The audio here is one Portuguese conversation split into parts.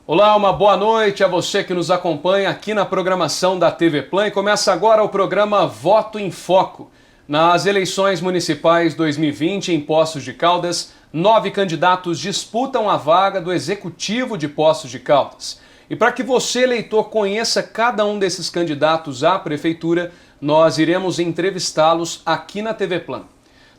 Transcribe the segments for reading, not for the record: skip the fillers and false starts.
Olá, uma boa noite a você que nos acompanha aqui na programação da TV Plan. E começa agora o programa Voto em Foco. Nas eleições municipais 2020 em Poços de Caldas, 9 candidatos disputam a vaga do Executivo de Poços de Caldas. E para que você, eleitor, conheça cada um desses candidatos à Prefeitura, nós iremos entrevistá-los aqui na TV Plan.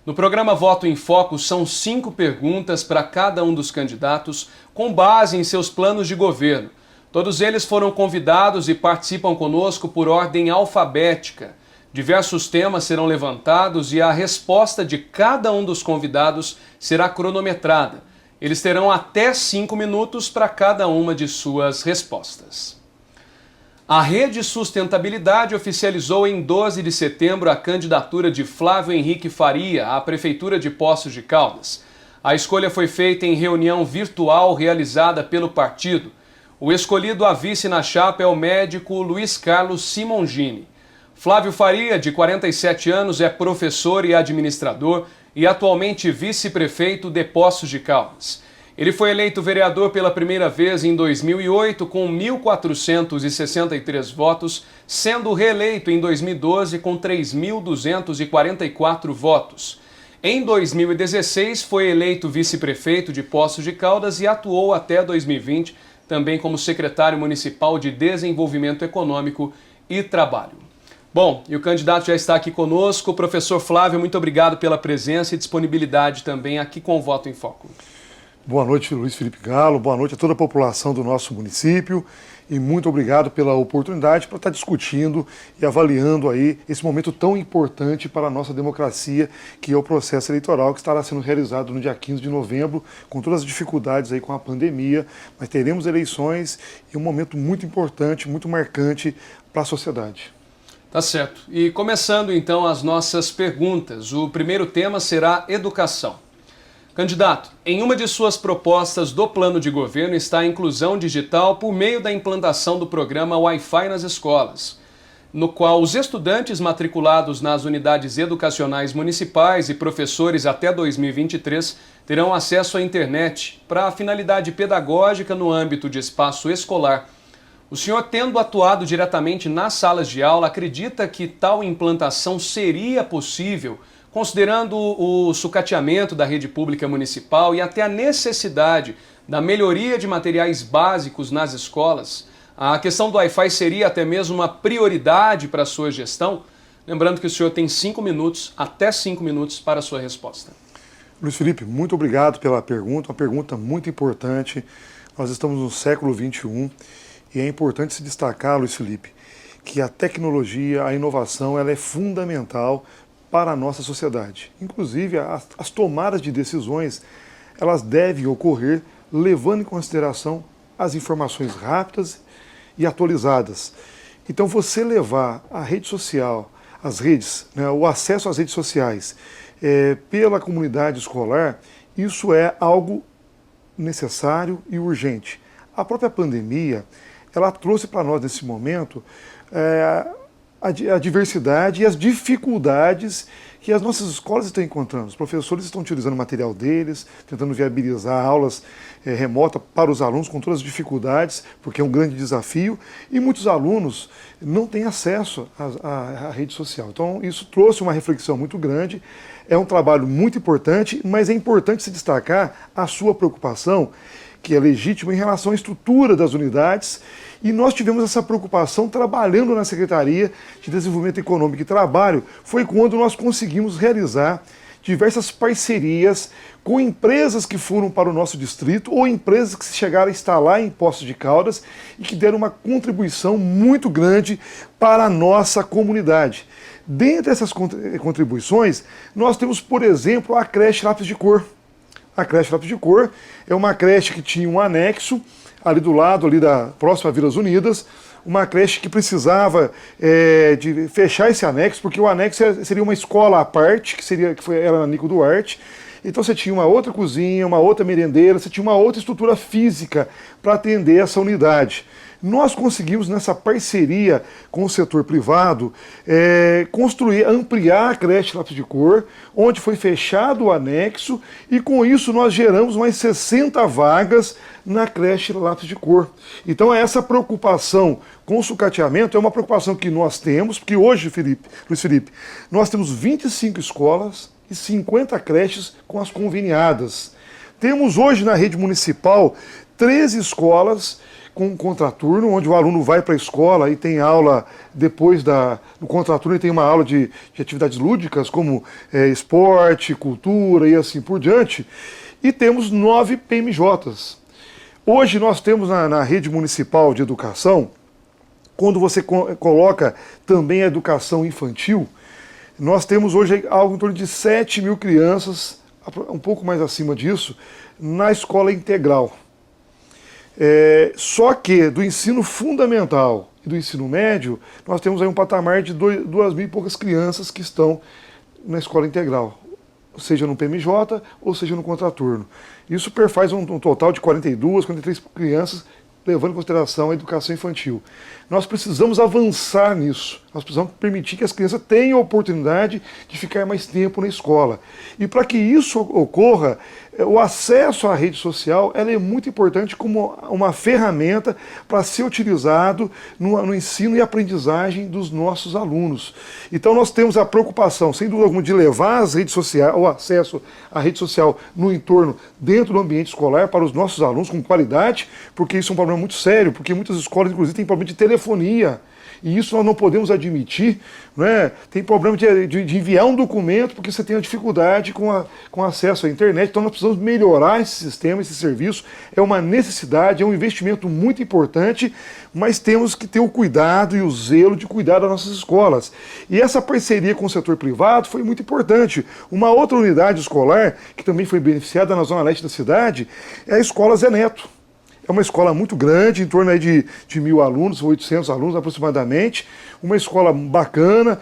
No programa Voto em Foco, são 5 perguntas para cada um dos candidatos, com base em seus planos de governo. Todos eles foram convidados e participam conosco por ordem alfabética. Diversos temas serão levantados e a resposta de cada um dos convidados será cronometrada. Eles terão até 5 minutos para cada uma de suas respostas. A Rede Sustentabilidade oficializou em 12 de setembro a candidatura de Flávio Henrique Faria à Prefeitura de Poços de Caldas. A escolha foi feita em reunião virtual realizada pelo partido. O escolhido a vice na chapa é o médico Luiz Carlos Simongini. Flávio Faria, de 47 anos, é professor e administrador e atualmente vice-prefeito de Poços de Caldas. Ele foi eleito vereador pela primeira vez em 2008 com 1.463 votos, sendo reeleito em 2012 com 3.244 votos. Em 2016 foi eleito vice-prefeito de Poços de Caldas e atuou até 2020 também como secretário municipal de Desenvolvimento Econômico e Trabalho. Bom, e o candidato já está aqui conosco. Professor Flávio, muito obrigado pela presença e disponibilidade também aqui com o Voto em Foco. Boa noite, Luiz Felipe Galo, boa noite a toda a população do nosso município e muito obrigado pela oportunidade para estar discutindo e avaliando aí esse momento tão importante para a nossa democracia, que é o processo eleitoral que estará sendo realizado no dia 15 de novembro, com todas as dificuldades aí com a pandemia, mas teremos eleições e um momento muito importante, muito marcante para a sociedade. Tá certo. E começando então as nossas perguntas, o primeiro tema será educação. Candidato, em uma de suas propostas do plano de governo está a inclusão digital por meio da implantação do programa Wi-Fi nas escolas, no qual os estudantes matriculados nas unidades educacionais municipais e professores até 2023 terão acesso à internet para a finalidade pedagógica no âmbito de espaço escolar. O senhor, tendo atuado diretamente nas salas de aula, acredita que tal implantação seria possível, considerando o sucateamento da rede pública municipal e até a necessidade da melhoria de materiais básicos nas escolas? A questão do Wi-Fi seria até mesmo uma prioridade para a sua gestão? Lembrando que o senhor tem 5 minutos, até 5 minutos para a sua resposta. Luiz Felipe, muito obrigado pela pergunta, uma pergunta muito importante. Nós estamos no século XXI e é importante se destacar, Luiz Felipe, que a tecnologia, a inovação, ela é fundamental para a nossa sociedade. Inclusive, as tomadas de decisões, elas devem ocorrer levando em consideração as informações rápidas e atualizadas. Então, você levar a rede social, as redes, né, o acesso às redes sociais pela comunidade escolar, isso é algo necessário e urgente. A própria pandemia, ela trouxe para nós, nesse momento, a diversidade e as dificuldades que as nossas escolas estão encontrando. Os professores estão utilizando o material deles, tentando viabilizar aulas remotas para os alunos com todas as dificuldades, porque é um grande desafio, e muitos alunos não têm acesso à rede social. Então, isso trouxe uma reflexão muito grande, é um trabalho muito importante, mas é importante se destacar a sua preocupação, que é legítima, em relação à estrutura das unidades, e nós tivemos essa preocupação trabalhando na Secretaria de Desenvolvimento Econômico e Trabalho, foi quando nós conseguimos realizar diversas parcerias com empresas que foram para o nosso distrito ou empresas que chegaram a instalar em Poços de Caldas e que deram uma contribuição muito grande para a nossa comunidade. Dentre essas contribuições, nós temos, por exemplo, a creche Lápis de Cor. A creche Lápis de Cor é uma creche que tinha um anexo ali do lado, ali próxima a Vilas Unidas, uma creche que precisava de fechar esse anexo, porque o anexo seria uma escola à parte, era na Nico Duarte, Então você tinha uma outra cozinha, uma outra merendeira, você tinha uma outra estrutura física para atender essa unidade. Nós conseguimos, nessa parceria com o setor privado, ampliar a creche Lápis de Cor, onde foi fechado o anexo, e com isso nós geramos mais 60 vagas na creche Lápis de Cor. Então essa preocupação com o sucateamento é uma preocupação que nós temos, porque hoje, Luiz Felipe, nós temos 25 escolas e 50 creches com as conveniadas. Temos hoje na rede municipal 13 escolas com contraturno, onde o aluno vai para a escola e tem aula depois do contraturno, ele tem uma aula de atividades lúdicas, como esporte, cultura e assim por diante. E temos 9 PMJs. Hoje nós temos na rede municipal de educação, quando você coloca também a educação infantil, nós temos hoje algo em torno de 7 mil crianças, um pouco mais acima disso, na escola integral. Só que do ensino fundamental e do ensino médio, nós temos aí um patamar de 2 mil e poucas crianças que estão na escola integral, seja no PMJ ou seja no contraturno. Isso perfaz um total de 42, 43 crianças, levando em consideração a educação infantil. Nós precisamos avançar nisso, nós precisamos permitir que as crianças tenham a oportunidade de ficar mais tempo na escola. E para que isso ocorra, o acesso à rede social ela é muito importante como uma ferramenta para ser utilizado no ensino e aprendizagem dos nossos alunos. Então nós temos a preocupação, sem dúvida alguma, de levar as redes sociais, o acesso à rede social no entorno, dentro do ambiente escolar, para os nossos alunos com qualidade, porque isso é um problema muito sério, porque muitas escolas, inclusive, têm problema de telefonia. E isso nós não podemos admitir, né? Tem problema de enviar um documento porque você tem uma dificuldade com acesso à internet. Então nós precisamos melhorar esse sistema, esse serviço. É uma necessidade, é um investimento muito importante, mas temos que ter o cuidado e o zelo de cuidar das nossas escolas. E essa parceria com o setor privado foi muito importante. Uma outra unidade escolar, que também foi beneficiada na zona leste da cidade, é a Escola Zé Neto. É uma escola muito grande, em torno aí de 1.000 alunos, 800 alunos aproximadamente, uma escola bacana.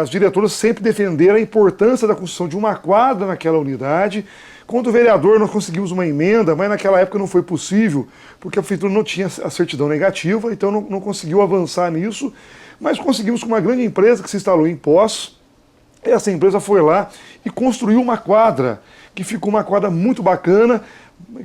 As diretoras sempre defenderam a importância da construção de uma quadra naquela unidade. Quando o vereador nós conseguimos uma emenda, mas naquela época não foi possível, porque a prefeitura não tinha a certidão negativa, então não conseguiu avançar nisso, mas conseguimos com uma grande empresa que se instalou em Poços. Essa empresa foi lá e construiu uma quadra, que ficou uma quadra muito bacana,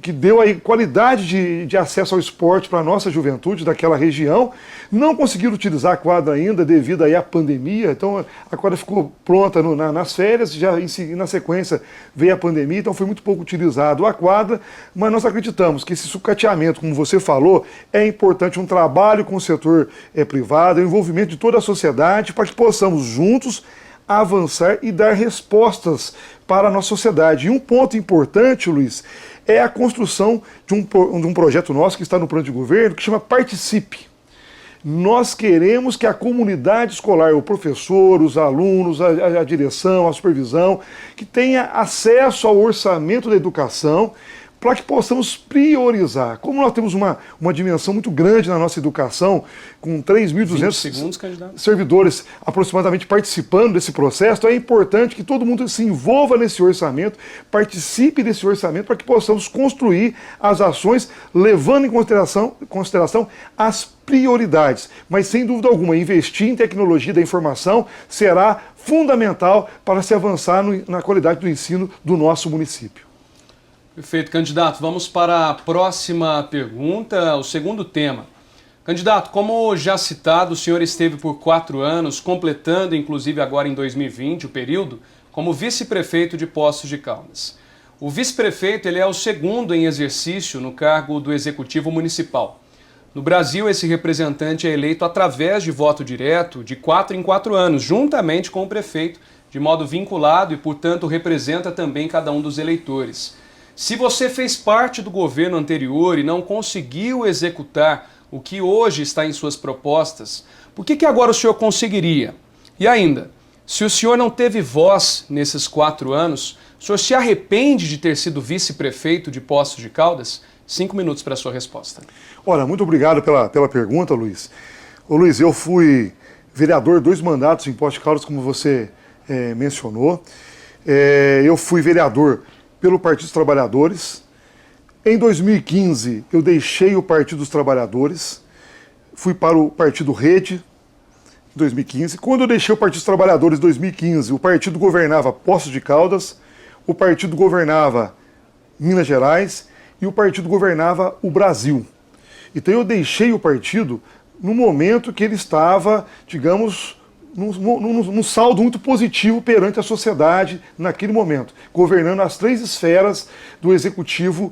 que deu aí qualidade de acesso ao esporte para a nossa juventude daquela região. Não conseguiram utilizar a quadra ainda devido aí à pandemia, então a quadra ficou pronta nas férias, já na sequência veio a pandemia, então foi muito pouco utilizado a quadra, mas nós acreditamos que esse sucateamento, como você falou, é importante, um trabalho com o setor privado, o envolvimento de toda a sociedade, para que possamos juntos avançar e dar respostas para a nossa sociedade. E um ponto importante, Luiz, é a construção de um projeto nosso que está no plano de governo, que chama Participe. Nós queremos que a comunidade escolar, o professor, os alunos, a direção, a supervisão, que tenha acesso ao orçamento da educação, para que possamos priorizar. Como nós temos uma dimensão muito grande na nossa educação, com 3.200 servidores aproximadamente participando desse processo, então é importante que todo mundo se envolva nesse orçamento, participe desse orçamento, para que possamos construir as ações, levando em consideração as prioridades. Mas, sem dúvida alguma, investir em tecnologia da informação será fundamental para se avançar na qualidade do ensino do nosso município. Perfeito, candidato. Vamos para a próxima pergunta, o segundo tema. Candidato, como já citado, o senhor esteve por 4 anos, completando inclusive agora em 2020 o período, como vice-prefeito de Poços de Caldas. O vice-prefeito ele é o segundo em exercício no cargo do Executivo Municipal. No Brasil, esse representante é eleito através de voto direto de 4 em 4 anos, juntamente com o prefeito, de modo vinculado e, portanto, representa também cada um dos eleitores. Se você fez parte do governo anterior e não conseguiu executar o que hoje está em suas propostas, por que agora o senhor conseguiria? E ainda, se o senhor não teve voz nesses 4 anos, o senhor se arrepende de ter sido vice-prefeito de Poços de Caldas? 5 minutos para a sua resposta. Olha, muito obrigado pela pergunta, Luiz. Ô Luiz, eu fui vereador 2 mandatos em Poços de Caldas, como você mencionou. Eu fui vereador pelo Partido dos Trabalhadores. Em 2015, eu deixei o Partido dos Trabalhadores, fui para o Partido Rede, em 2015. Quando eu deixei o Partido dos Trabalhadores em 2015, o partido governava Poços de Caldas, o partido governava Minas Gerais e o partido governava o Brasil. Então eu deixei o partido no momento que ele estava, digamos, num saldo muito positivo perante a sociedade naquele momento, governando as 3 esferas do executivo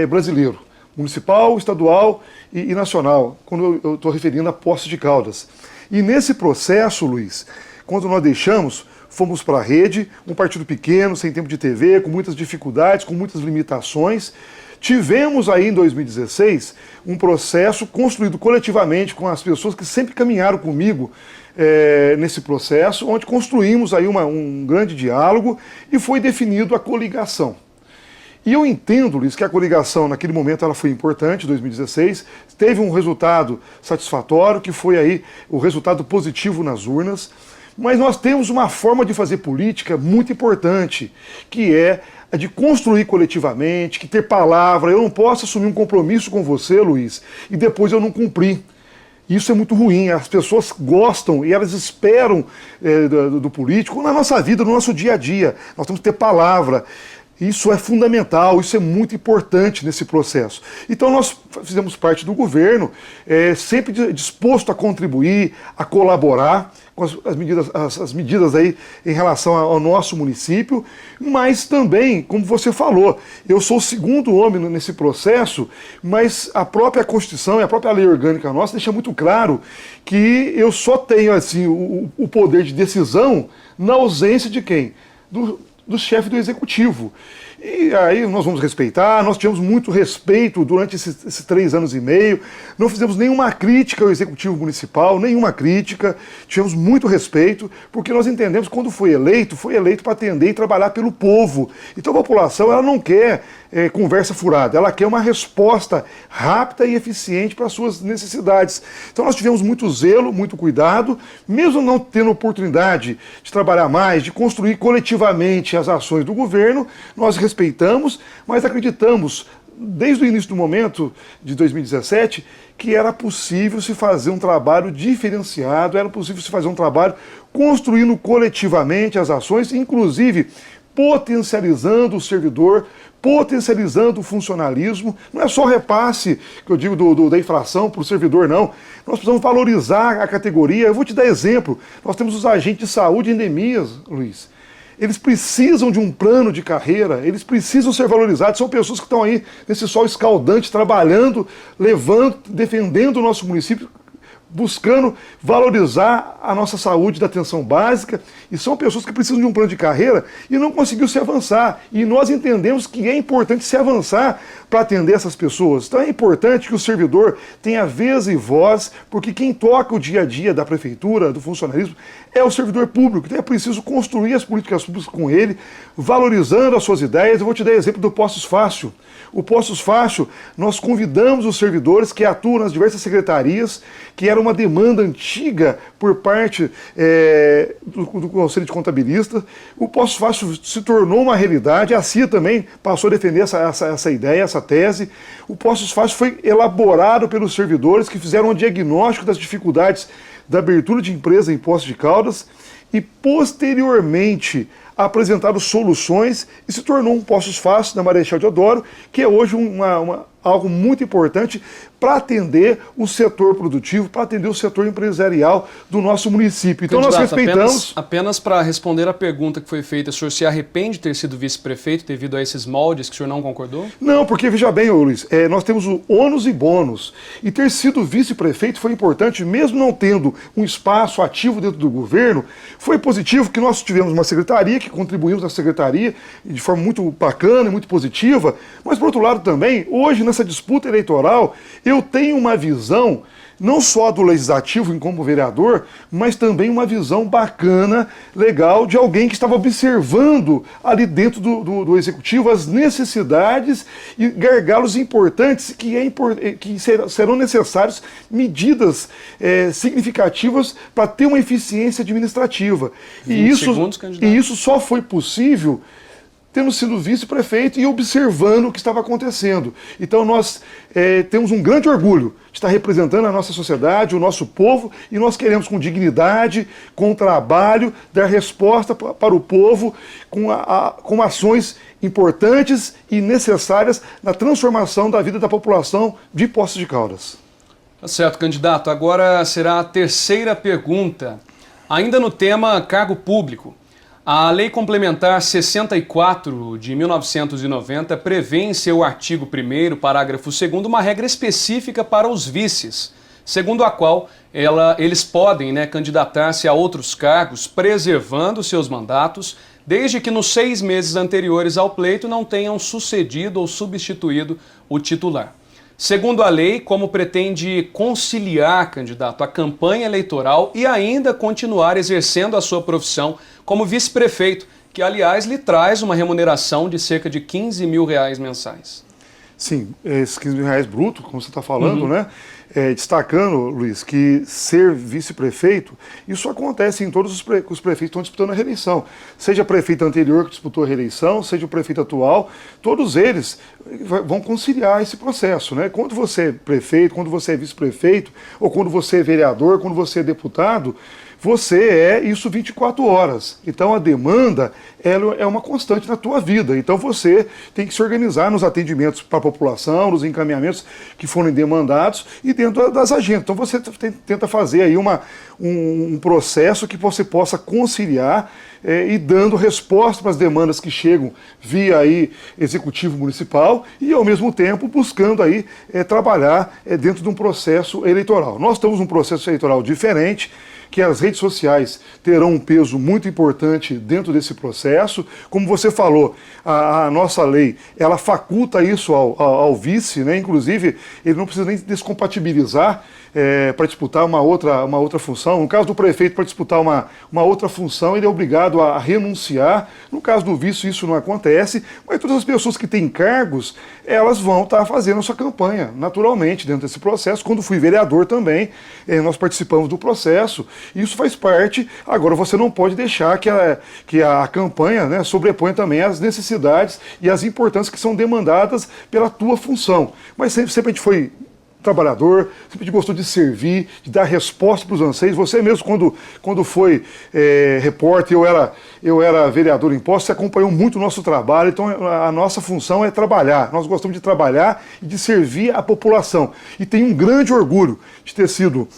brasileiro, municipal, estadual e nacional, quando eu estou referindo a Poços de Caldas. E nesse processo, Luiz, quando nós deixamos, fomos para a Rede, um partido pequeno, sem tempo de TV, com muitas dificuldades, com muitas limitações. Tivemos aí em 2016 um processo construído coletivamente com as pessoas que sempre caminharam comigo nesse processo, onde construímos aí um grande diálogo e foi definido a coligação. E eu entendo, Luiz, que a coligação naquele momento ela foi importante, 2016, teve um resultado satisfatório, que foi aí o resultado positivo nas urnas, mas nós temos uma forma de fazer política muito importante, que é a de construir coletivamente, que ter palavra. Eu não posso assumir um compromisso com você, Luiz, e depois eu não cumprir. Isso é muito ruim, as pessoas gostam e elas esperam do político na nossa vida, no nosso dia a dia. Nós temos que ter palavra. Isso é fundamental, isso é muito importante nesse processo. Então nós fizemos parte do governo, sempre disposto a contribuir, a colaborar com as medidas aí em relação ao nosso município, mas também, como você falou, eu sou o segundo homem nesse processo, mas a própria Constituição e a própria lei orgânica nossa deixa muito claro que eu só tenho assim, o poder de decisão na ausência de quem? Do chefe do executivo. E aí nós vamos respeitar, nós tivemos muito respeito durante esses 3 anos e meio, não fizemos nenhuma crítica ao executivo municipal, nenhuma crítica, tivemos muito respeito, porque nós entendemos que quando foi eleito para atender e trabalhar pelo povo. Então a população ela não quer conversa furada, ela quer uma resposta rápida e eficiente para as suas necessidades. Então nós tivemos muito zelo, muito cuidado, mesmo não tendo oportunidade de trabalhar mais, de construir coletivamente as ações do governo, nós respeitamos, mas acreditamos, desde o início do momento de 2017, que era possível se fazer um trabalho diferenciado, era possível se fazer um trabalho construindo coletivamente as ações, inclusive potencializando o servidor, potencializando o funcionalismo. Não é só repasse, que eu digo, da inflação para o servidor, não. Nós precisamos valorizar a categoria. Eu vou te dar exemplo. Nós temos os agentes de saúde em endemias, Luiz. Eles precisam de um plano de carreira, eles precisam ser valorizados. São pessoas que estão aí nesse sol escaldante, trabalhando, levando, defendendo o nosso município, buscando valorizar a nossa saúde da atenção básica, e são pessoas que precisam de um plano de carreira e não conseguiu se avançar. E nós entendemos que é importante se avançar para atender essas pessoas. Então é importante que o servidor tenha vez e voz, porque quem toca o dia a dia da prefeitura, do funcionalismo, é o servidor público. Então é preciso construir as políticas públicas com ele, valorizando as suas ideias. Eu vou te dar exemplo do Postos Fácil. O Postos Fácil, nós convidamos os servidores que atuam nas diversas secretarias, que era uma demanda antiga por parte do Conselho de Contabilistas. O Postos Fácil se tornou uma realidade, a CIA também passou a defender essa ideia, essa tese. O Postos Fácil foi elaborado pelos servidores que fizeram um diagnóstico das dificuldades da abertura de empresa em Poços de Caldas e, posteriormente, apresentaram soluções e se tornou um Postos Fácil na Marechal Deodoro, que é hoje algo muito importante para atender o setor produtivo, para atender o setor empresarial do nosso município. Então nós respeitamos... Apenas para responder a pergunta que foi feita, o senhor se arrepende de ter sido vice-prefeito devido a esses moldes que o senhor não concordou? Não, porque veja bem, Luiz, nós temos o ônus e bônus. E ter sido vice-prefeito foi importante, mesmo não tendo um espaço ativo dentro do governo, foi positivo que nós tivemos uma secretaria, que contribuímos na secretaria de forma muito bacana e muito positiva, mas por outro lado também, hoje nessa disputa eleitoral, eu tenho uma visão não só do legislativo como vereador, mas também uma visão bacana, legal, de alguém que estava observando ali dentro do executivo as necessidades e gargalos importantes que serão necessários medidas significativas para ter uma eficiência administrativa. E isso só foi possível tendo sido vice-prefeito e observando o que estava acontecendo. Então nós temos um grande orgulho de estar representando a nossa sociedade, o nosso povo, e nós queremos com dignidade, com trabalho, dar resposta para o povo com ações importantes e necessárias na transformação da vida da população de Poços de Caldas. Tá certo, candidato. Agora será a terceira pergunta. Ainda no tema cargo público. A Lei Complementar 64 de 1990 prevê em seu artigo 1º, parágrafo 2º, uma regra específica para os vices, segundo a qual eles podem candidatar-se a outros cargos, preservando seus mandatos, desde que nos 6 meses anteriores ao pleito não tenham sucedido ou substituído o titular. Segundo a lei, como pretende conciliar, candidato, a campanha eleitoral e ainda continuar exercendo a sua profissão como vice-prefeito, que, aliás, lhe traz uma remuneração de cerca de R$15 mil mensais? Sim, esses R$15 mil bruto, como você está falando, né? Destacando, Luiz, que ser vice-prefeito, isso acontece em todos os prefeitos que estão disputando a reeleição. Seja prefeito anterior que disputou a reeleição, seja o prefeito atual, todos eles vão conciliar esse processo, né? Quando você é prefeito, quando você é vice-prefeito, ou quando você é vereador, quando você é deputado, você é isso 24 horas. Então a demanda ela é uma constante na tua vida. Então você tem que se organizar nos atendimentos para a população, nos encaminhamentos que forem demandados e dentro das agendas. Então você tenta fazer aí um processo que você possa conciliar e dando resposta para as demandas que chegam via aí executivo municipal e ao mesmo tempo buscando aí trabalhar dentro de um processo eleitoral. Nós estamos num processo eleitoral diferente, que as redes sociais terão um peso muito importante dentro desse processo. Como você falou, a nossa lei, ela faculta isso ao vice, né? Inclusive, ele não precisa nem descompatibilizar para disputar uma outra função. No caso do prefeito, para disputar uma outra função, ele é obrigado a renunciar. No caso do vice, isso não acontece, mas todas as pessoas que têm cargos, elas vão estar fazendo a sua campanha, naturalmente, dentro desse processo. Quando fui vereador também, nós participamos do processo. Isso faz parte. Agora, você não pode deixar que a campanha, né, sobreponha também as necessidades e as importâncias que são demandadas pela tua função. Mas sempre a gente foi trabalhador, sempre gostou de servir, de dar resposta para os anseios. Você mesmo, quando foi repórter, eu era vereador em Poços, você acompanhou muito o nosso trabalho. Então a nossa função é trabalhar. Nós gostamos de trabalhar e de servir a população. E tenho um grande orgulho de ter sido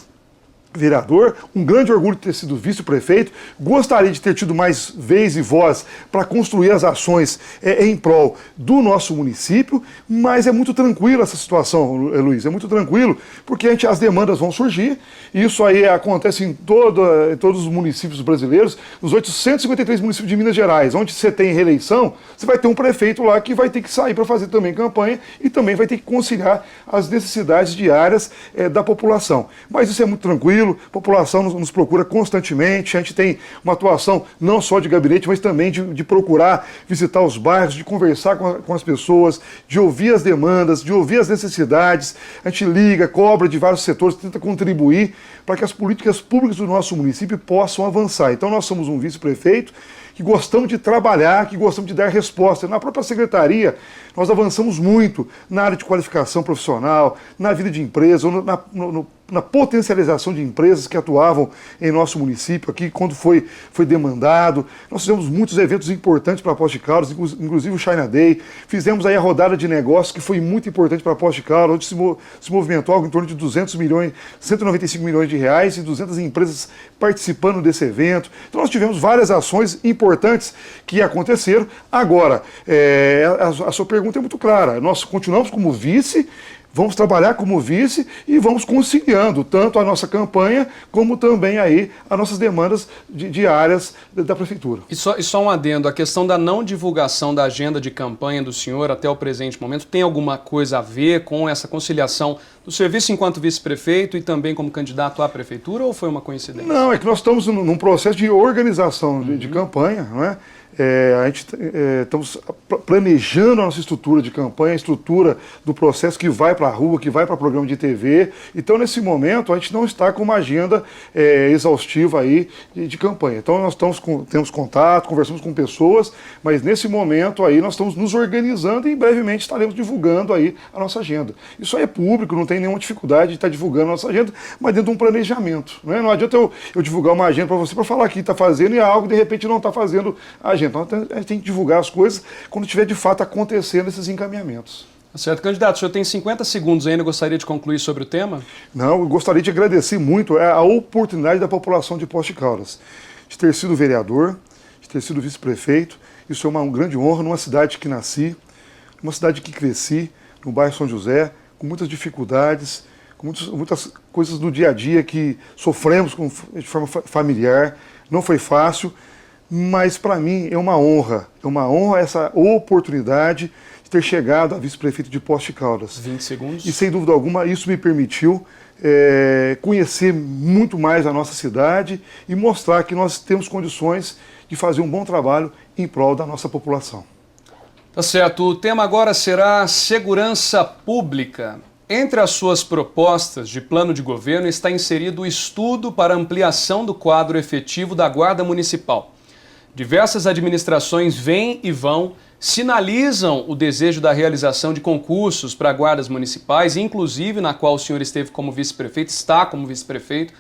vereador, um grande orgulho de ter sido vice-prefeito, gostaria de ter tido mais vez e voz para construir as ações em prol do nosso município, mas é muito tranquilo essa situação, Luiz, é muito tranquilo, porque as demandas vão surgir, e isso aí acontece em todos os municípios brasileiros, nos 853 municípios de Minas Gerais, onde você tem reeleição, você vai ter um prefeito lá que vai ter que sair para fazer também campanha e também vai ter que conciliar as necessidades diárias da população. Mas isso é muito tranquilo, a população nos procura constantemente, a gente tem uma atuação não só de gabinete, mas também de procurar visitar os bairros, de conversar com as pessoas, de ouvir as demandas, de ouvir as necessidades, a gente liga, cobra de vários setores, tenta contribuir para que as políticas públicas do nosso município possam avançar. Então nós somos um vice-prefeito que gostamos de trabalhar, que gostamos de dar resposta. Na própria secretaria, nós avançamos muito na área de qualificação profissional, na vida de empresa, na potencialização de empresas que atuavam em nosso município aqui, quando foi demandado. Nós fizemos muitos eventos importantes para Poços de Caldas, inclusive o China Day. Fizemos aí a rodada de negócios, que foi muito importante para Poços de Caldas, onde se movimentou algo em torno de 200 milhões, 195 milhões de reais e 200 empresas participando desse evento. Então nós tivemos várias ações importantes que aconteceram. Agora, a sua pergunta é muito clara. Nós continuamos como vice, vamos trabalhar como vice e vamos conciliando tanto a nossa campanha como também aí as nossas demandas diárias da Prefeitura. E só um adendo, a questão da não divulgação da agenda de campanha do senhor até o presente momento tem alguma coisa a ver com essa conciliação do serviço enquanto vice-prefeito e também como candidato à Prefeitura, ou foi uma coincidência? Não, é que nós estamos num processo de organização de campanha, não é? A gente estamos planejando a nossa estrutura de campanha, a estrutura do processo que vai para a rua, que vai para programa de TV. Então, nesse momento, a gente não está com uma agenda exaustiva aí de campanha. Então, nós temos contato, conversamos com pessoas, mas nesse momento aí nós estamos nos organizando e brevemente estaremos divulgando aí a nossa agenda. Isso aí é público, não tem nenhuma dificuldade de estar divulgando a nossa agenda, mas dentro de um planejamento. Né? Não adianta eu divulgar uma agenda para você para falar que está fazendo e algo de repente não está fazendo a agenda. Então, a gente tem que divulgar as coisas quando estiver de fato acontecendo esses encaminhamentos. Certo, candidato, o senhor tem 50 segundos ainda, gostaria de concluir sobre o tema? Não, eu gostaria de agradecer muito a oportunidade da população de Poços de Caldas, de ter sido vereador, de ter sido vice-prefeito. Isso é uma grande honra numa cidade que nasci, numa cidade que cresci, no bairro São José, com muitas dificuldades, com muitas coisas do dia a dia que sofremos de forma familiar. Não foi fácil, mas para mim é uma honra essa oportunidade de ter chegado a vice-prefeito de Poços de Caldas. 20 segundos. E sem dúvida alguma isso me permitiu conhecer muito mais a nossa cidade e mostrar que nós temos condições de fazer um bom trabalho em prol da nossa população. Tá certo, o tema agora será segurança pública. Entre as suas propostas de plano de governo está inserido o estudo para ampliação do quadro efetivo da Guarda Municipal. Diversas administrações vêm e vão, sinalizam o desejo da realização de concursos para guardas municipais, inclusive na qual o senhor esteve como vice-prefeito, está como vice-prefeito,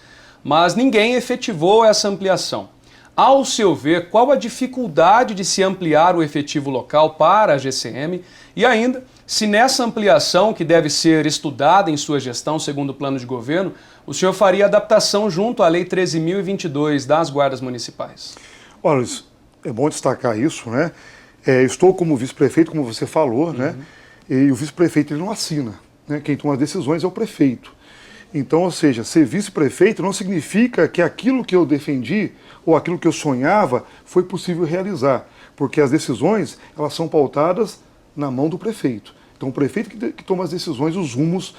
mas ninguém efetivou essa ampliação. Ao seu ver, qual a dificuldade de se ampliar o efetivo local para a GCM e ainda, se nessa ampliação, que deve ser estudada em sua gestão segundo o plano de governo, o senhor faria adaptação junto à Lei 13.022 das guardas municipais? Olha, é bom destacar isso, né? Estou como vice-prefeito, como você falou, né? E o vice-prefeito ele não assina, né? Quem toma as decisões é o prefeito. Então, ou seja, ser vice-prefeito não significa que aquilo que eu defendi ou aquilo que eu sonhava foi possível realizar, porque as decisões elas são pautadas na mão do prefeito. Então, o prefeito que toma as decisões, os rumos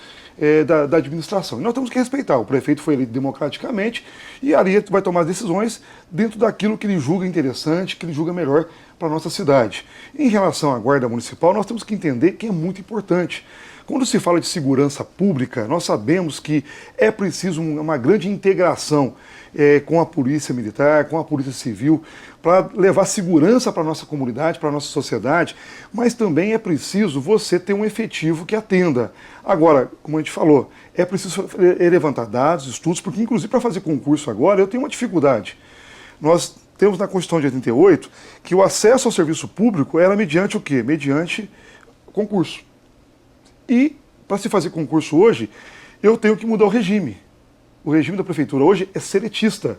da administração. E nós temos que respeitar. O prefeito foi eleito democraticamente e ali vai tomar as decisões dentro daquilo que ele julga interessante, que ele julga melhor para a nossa cidade. Em relação à Guarda Municipal, nós temos que entender que é muito importante. Quando se fala de segurança pública, nós sabemos que é preciso uma grande integração com a Polícia Militar, com a Polícia Civil, para levar segurança para a nossa comunidade, para a nossa sociedade, mas também é preciso você ter um efetivo que atenda. Agora, como a gente falou, é preciso levantar dados, estudos, porque inclusive para fazer concurso agora eu tenho uma dificuldade. Nós temos na Constituição de 88 que o acesso ao serviço público era mediante o quê? Mediante concurso. E para se fazer concurso hoje, eu tenho que mudar o regime. O regime da prefeitura hoje é seletista.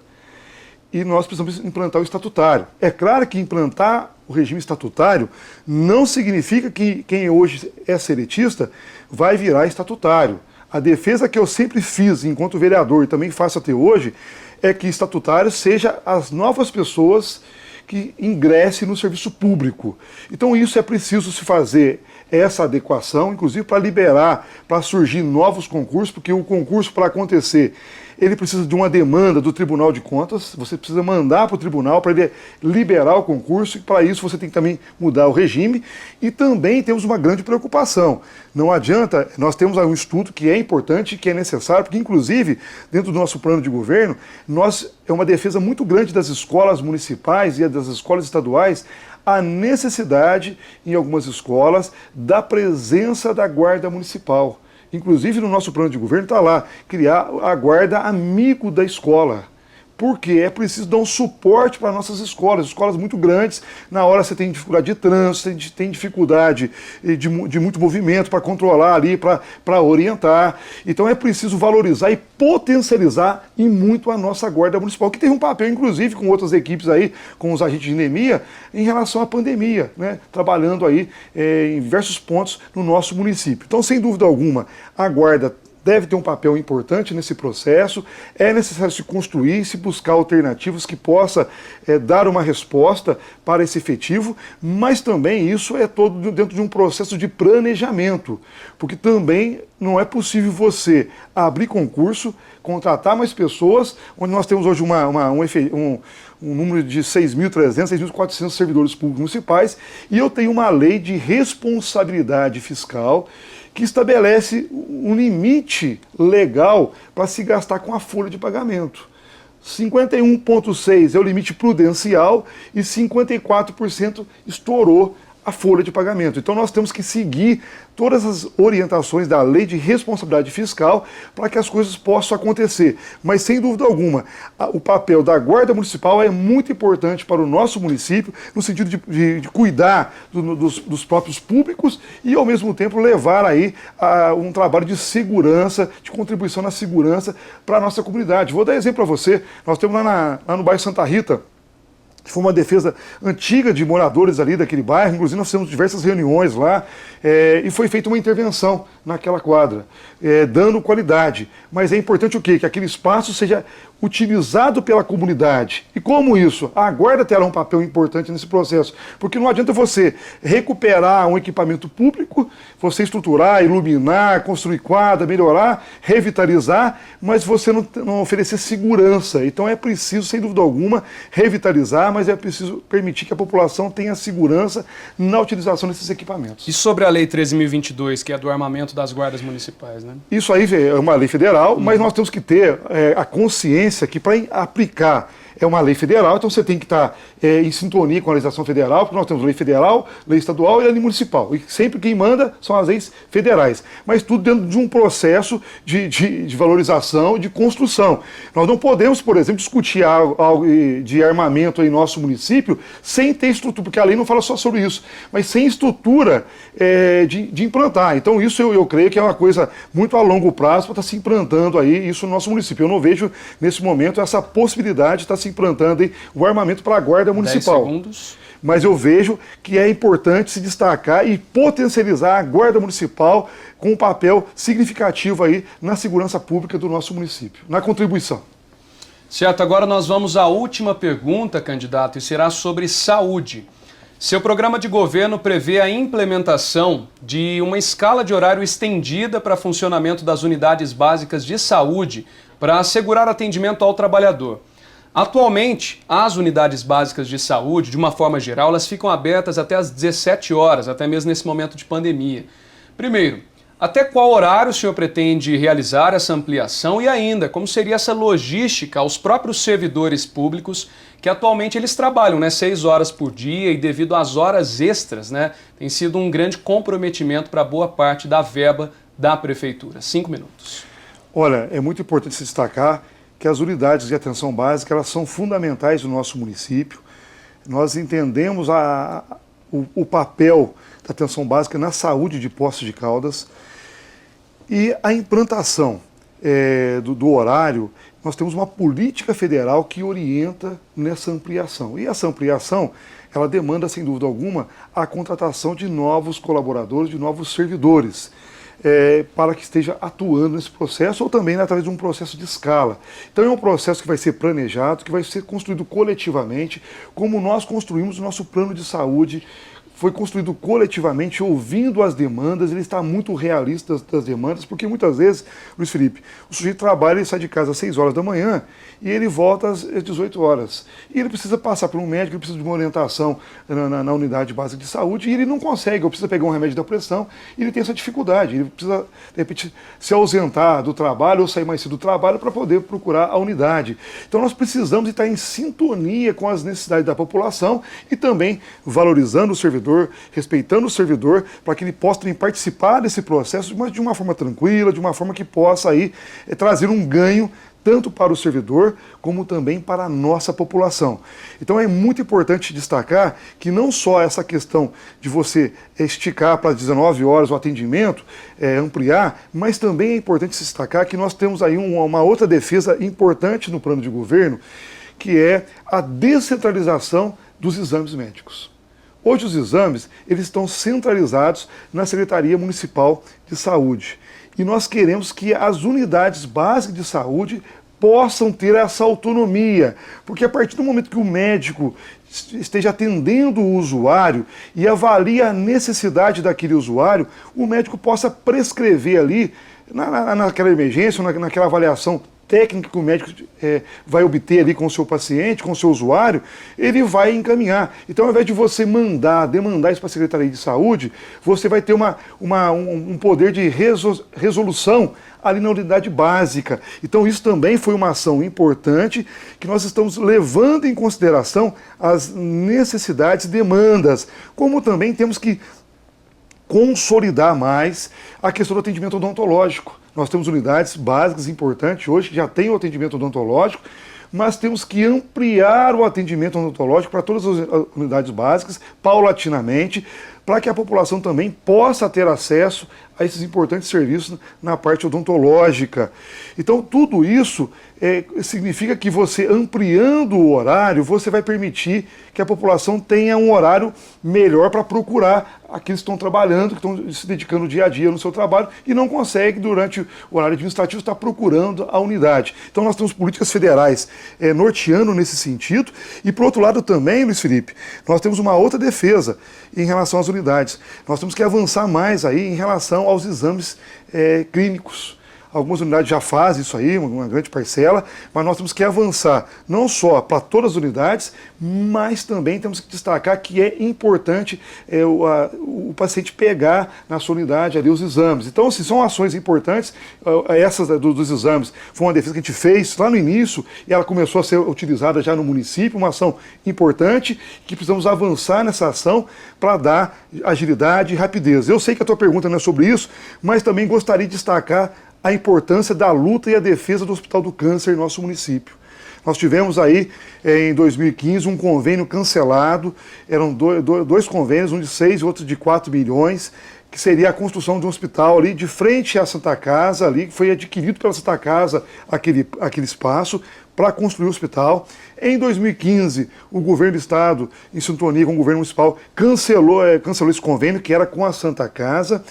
E nós precisamos implantar o estatutário. É claro que implantar o regime estatutário não significa que quem hoje é seletista vai virar estatutário. A defesa que eu sempre fiz enquanto vereador e também faço até hoje é que estatutário seja as novas pessoas que ingressem no serviço público. Então isso é preciso se fazer essa adequação, inclusive para liberar, para surgir novos concursos, porque o concurso para acontecer, ele precisa de uma demanda do Tribunal de Contas, você precisa mandar para o tribunal para ele liberar o concurso, e para isso você tem que também mudar o regime, e também temos uma grande preocupação. Não adianta, nós temos um estudo que é importante, que é necessário, porque inclusive, dentro do nosso plano de governo, é uma defesa muito grande das escolas municipais e das escolas estaduais, a necessidade, em algumas escolas, da presença da guarda municipal. Inclusive, no nosso plano de governo está lá, criar a guarda amigo da escola, porque é preciso dar um suporte para nossas escolas muito grandes, na hora você tem dificuldade de trânsito, você tem dificuldade de muito movimento para controlar ali, para orientar. Então é preciso valorizar e potencializar em muito a nossa Guarda Municipal, que tem um papel, inclusive, com outras equipes aí, com os agentes de endemia, em relação à pandemia, né? Trabalhando aí em diversos pontos no nosso município. Então, sem dúvida alguma, a Guarda deve ter um papel importante nesse processo, é necessário se construir, se buscar alternativas que possa dar uma resposta para esse efetivo, mas também isso é todo dentro de um processo de planejamento, porque também não é possível você abrir concurso, contratar mais pessoas, onde nós temos hoje um número de 6.300, 6.400 servidores públicos municipais, e eu tenho uma lei de responsabilidade fiscal que estabelece um limite legal para se gastar com a folha de pagamento. 51,6% é o limite prudencial e 54% estourou a folha de pagamento. Então nós temos que seguir todas as orientações da lei de responsabilidade fiscal para que as coisas possam acontecer. Mas sem dúvida alguma, o papel da Guarda Municipal é muito importante para o nosso município, no sentido de cuidar dos próprios públicos e ao mesmo tempo levar aí um trabalho de segurança, de contribuição na segurança para a nossa comunidade. Vou dar exemplo para você, nós temos lá no bairro Santa Rita, foi uma defesa antiga de moradores ali daquele bairro, inclusive nós fizemos diversas reuniões lá, e foi feita uma intervenção naquela quadra, dando qualidade. Mas é importante o quê? Que aquele espaço seja utilizado pela comunidade. E como isso? A Guarda terá um papel importante nesse processo, porque não adianta você recuperar um equipamento público, você estruturar, iluminar, construir quadra, melhorar, revitalizar, mas você não oferecer segurança. Então é preciso, sem dúvida alguma, revitalizar, mas é preciso permitir que a população tenha segurança na utilização desses equipamentos. E sobre a Lei 13.022, que é do armamento das guardas municipais, né? Isso aí é uma lei federal, mas nós temos que ter a consciência que para aplicar é uma lei federal, então você tem que estar em sintonia com a legislação federal, porque nós temos lei federal, lei estadual e a lei municipal. E sempre quem manda são as leis federais. Mas tudo dentro de um processo de valorização, de construção. Nós não podemos, por exemplo, discutir algo de armamento em nosso município sem ter estrutura, porque a lei não fala só sobre isso, mas sem estrutura de implantar. Então isso eu creio que é uma coisa muito a longo prazo para estar se implantando aí isso no nosso município. Eu não vejo nesse momento essa possibilidade de estar se implantando aí o armamento para a Guarda Municipal. 10 segundos. Mas eu vejo que é importante se destacar e potencializar a Guarda Municipal com um papel significativo aí na segurança pública do nosso município, na contribuição. Certo, agora nós vamos à última pergunta, candidato, e será sobre saúde. Seu programa de governo prevê a implementação de uma escala de horário estendida para funcionamento das unidades básicas de saúde para assegurar atendimento ao trabalhador. Atualmente, as unidades básicas de saúde, de uma forma geral, elas ficam abertas até às 17 horas, até mesmo nesse momento de pandemia. Primeiro, até qual horário o senhor pretende realizar essa ampliação e ainda, como seria essa logística aos próprios servidores públicos que atualmente eles trabalham, 6 horas por dia e devido às horas extras, tem sido um grande comprometimento para boa parte da verba da prefeitura. 5 minutos. Olha, é muito importante se destacar que as unidades de atenção básica elas são fundamentais no nosso município. Nós entendemos o papel da atenção básica na saúde de Poços de Caldas e a implantação do horário. Nós temos uma política federal que orienta nessa ampliação. E essa ampliação, ela demanda, sem dúvida alguma, a contratação de novos colaboradores, de novos servidores. Para que esteja atuando nesse processo ou também através de um processo de escala. Então é um processo que vai ser planejado, que vai ser construído coletivamente, como nós construímos o nosso plano de saúde, foi construído coletivamente, ouvindo as demandas, ele está muito realista das demandas, porque muitas vezes, Luiz Felipe, o sujeito trabalha, ele sai de casa às 6 horas da manhã e ele volta às 18 horas. E ele precisa passar por um médico, ele precisa de uma orientação na unidade básica de saúde e ele não consegue, ou precisa pegar um remédio da pressão, e ele tem essa dificuldade, ele precisa, de repente, se ausentar do trabalho ou sair mais cedo do trabalho para poder procurar a unidade. Então nós precisamos estar em sintonia com as necessidades da população e também valorizando o servidor, respeitando o servidor, para que ele possa também participar desse processo, mas de uma forma tranquila, de uma forma que possa aí trazer um ganho tanto para o servidor como também para a nossa população. Então é muito importante destacar que não só essa questão de você esticar para 19 horas o atendimento, ampliar, mas também é importante destacar que nós temos aí uma outra defesa importante no plano de governo, que é a descentralização dos exames médicos. Hoje os exames eles estão centralizados na Secretaria Municipal de Saúde. E nós queremos que as unidades básicas de saúde possam ter essa autonomia, porque a partir do momento que o médico esteja atendendo o usuário e avalie a necessidade daquele usuário, o médico possa prescrever ali, naquela emergência, naquela avaliação técnica que o médico vai obter ali com o seu paciente, com o seu usuário, ele vai encaminhar. Então, ao invés de você demandar isso para a Secretaria de Saúde, você vai ter um poder de resolução ali na unidade básica. Então, isso também foi uma ação importante que nós estamos levando em consideração as necessidades e demandas, como também temos que consolidar mais a questão do atendimento odontológico. Nós temos unidades básicas importantes hoje que já têm o atendimento odontológico, mas temos que ampliar o atendimento odontológico para todas as unidades básicas, paulatinamente, para que a população também possa ter acesso a esses importantes serviços na parte odontológica. Então, tudo isso significa que você, ampliando o horário, você vai permitir que a população tenha um horário melhor para procurar aqueles que estão trabalhando, que estão se dedicando dia a dia no seu trabalho e não conseguem, durante o horário administrativo, estar procurando a unidade. Então, nós temos políticas federais norteando nesse sentido. E, por outro lado também, Luiz Felipe, nós temos uma outra defesa em relação às unidades. Nós temos que avançar mais aí em relação aos exames clínicos. Algumas unidades já fazem isso aí, uma grande parcela, mas nós temos que avançar não só para todas as unidades, mas também temos que destacar que é importante o paciente pegar na sua unidade ali os exames. Então, assim, são ações importantes. Essas dos exames foi uma defesa que a gente fez lá no início e ela começou a ser utilizada já no município, uma ação importante que precisamos avançar nessa ação para dar agilidade e rapidez. Eu sei que a tua pergunta não é sobre isso, mas também gostaria de destacar a importância da luta e a defesa do Hospital do Câncer em nosso município. Nós tivemos aí, em 2015, um convênio cancelado, eram dois convênios, um de 6 e outro de 4 milhões, que seria a construção de um hospital ali de frente à Santa Casa, ali, que foi adquirido pela Santa Casa aquele espaço, para construir o hospital. Em 2015, o governo do estado, em sintonia com o governo municipal, cancelou esse convênio, que era com a Santa Casa,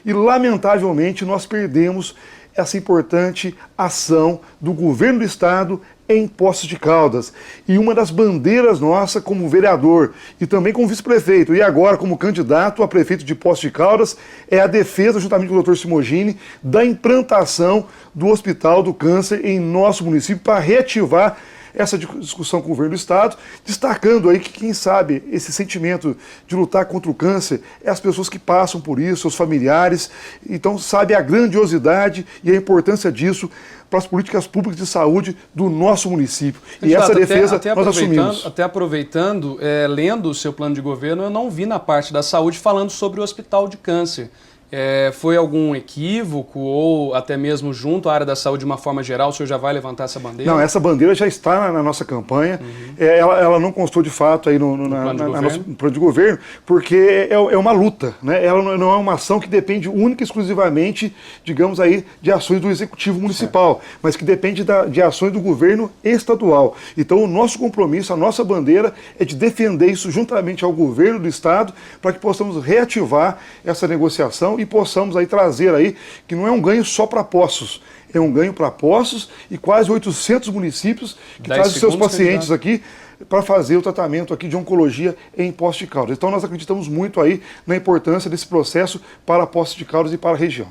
e lamentavelmente nós perdemos essa importante ação do governo do estado em Poços de Caldas. E uma das bandeiras nossa como vereador e também como vice-prefeito e agora como candidato a prefeito de Poços de Caldas é a defesa, juntamente com o Dr. Simogini, da implantação do Hospital do Câncer em nosso município para reativar essa discussão com o governo do estado, destacando aí que, quem sabe, esse sentimento de lutar contra o câncer é as pessoas que passam por isso, seus familiares, então sabe a grandiosidade e a importância disso para as políticas públicas de saúde do nosso município. E essa defesa nós assumimos. Até aproveitando, lendo o seu plano de governo, eu não vi na parte da saúde falando sobre o hospital de câncer. Foi algum equívoco ou até mesmo junto à área da saúde de uma forma geral, o senhor já vai levantar essa bandeira? Não, essa bandeira já está na nossa campanha. Ela não constou de fato aí no nosso plano de governo, porque é uma luta, né? Ela não é uma ação que depende única e exclusivamente, digamos aí, de ações do Executivo Municipal, mas que depende de ações do governo estadual. Então o nosso compromisso, a nossa bandeira é de defender isso juntamente ao governo do estado para que possamos reativar essa negociação e possamos aí trazer aí, que não é um ganho só para Poços, é um ganho para Poços e quase 800 municípios que trazem seus pacientes aqui para fazer o tratamento aqui de oncologia em Poços de Caldas. Então nós acreditamos muito aí na importância desse processo para Poços de Caldas e para a região.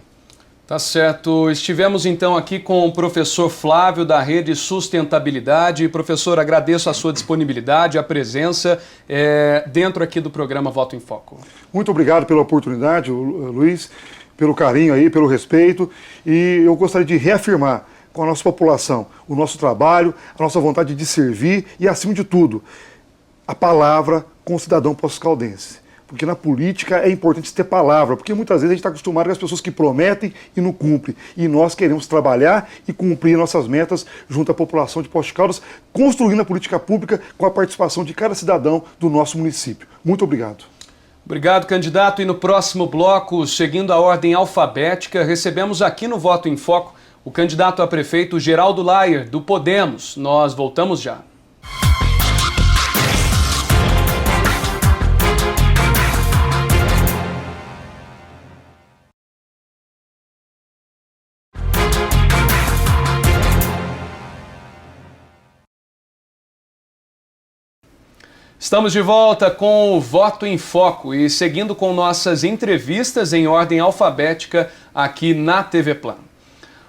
Tá certo. Estivemos então aqui com o professor Flávio da Rede Sustentabilidade. Professor, agradeço a sua disponibilidade, a presença dentro aqui do programa Voto em Foco. Muito obrigado pela oportunidade, Luiz, pelo carinho aí, pelo respeito. E eu gostaria de reafirmar com a nossa população o nosso trabalho, a nossa vontade de servir e, acima de tudo, a palavra com o cidadão poços-caldense. porque na política é importante ter palavra, porque muitas vezes a gente está acostumado com as pessoas que prometem e não cumprem. E nós queremos trabalhar e cumprir nossas metas junto à população de Poços de Caldas, construindo a política pública com a participação de cada cidadão do nosso município. Muito obrigado. Obrigado, candidato. E no próximo bloco, seguindo a ordem alfabética, recebemos aqui no Voto em Foco o candidato a prefeito Geraldo Laier, do Podemos. Nós voltamos já. Estamos de volta com o Voto em Foco e seguindo com nossas entrevistas em ordem alfabética aqui na TV Plan.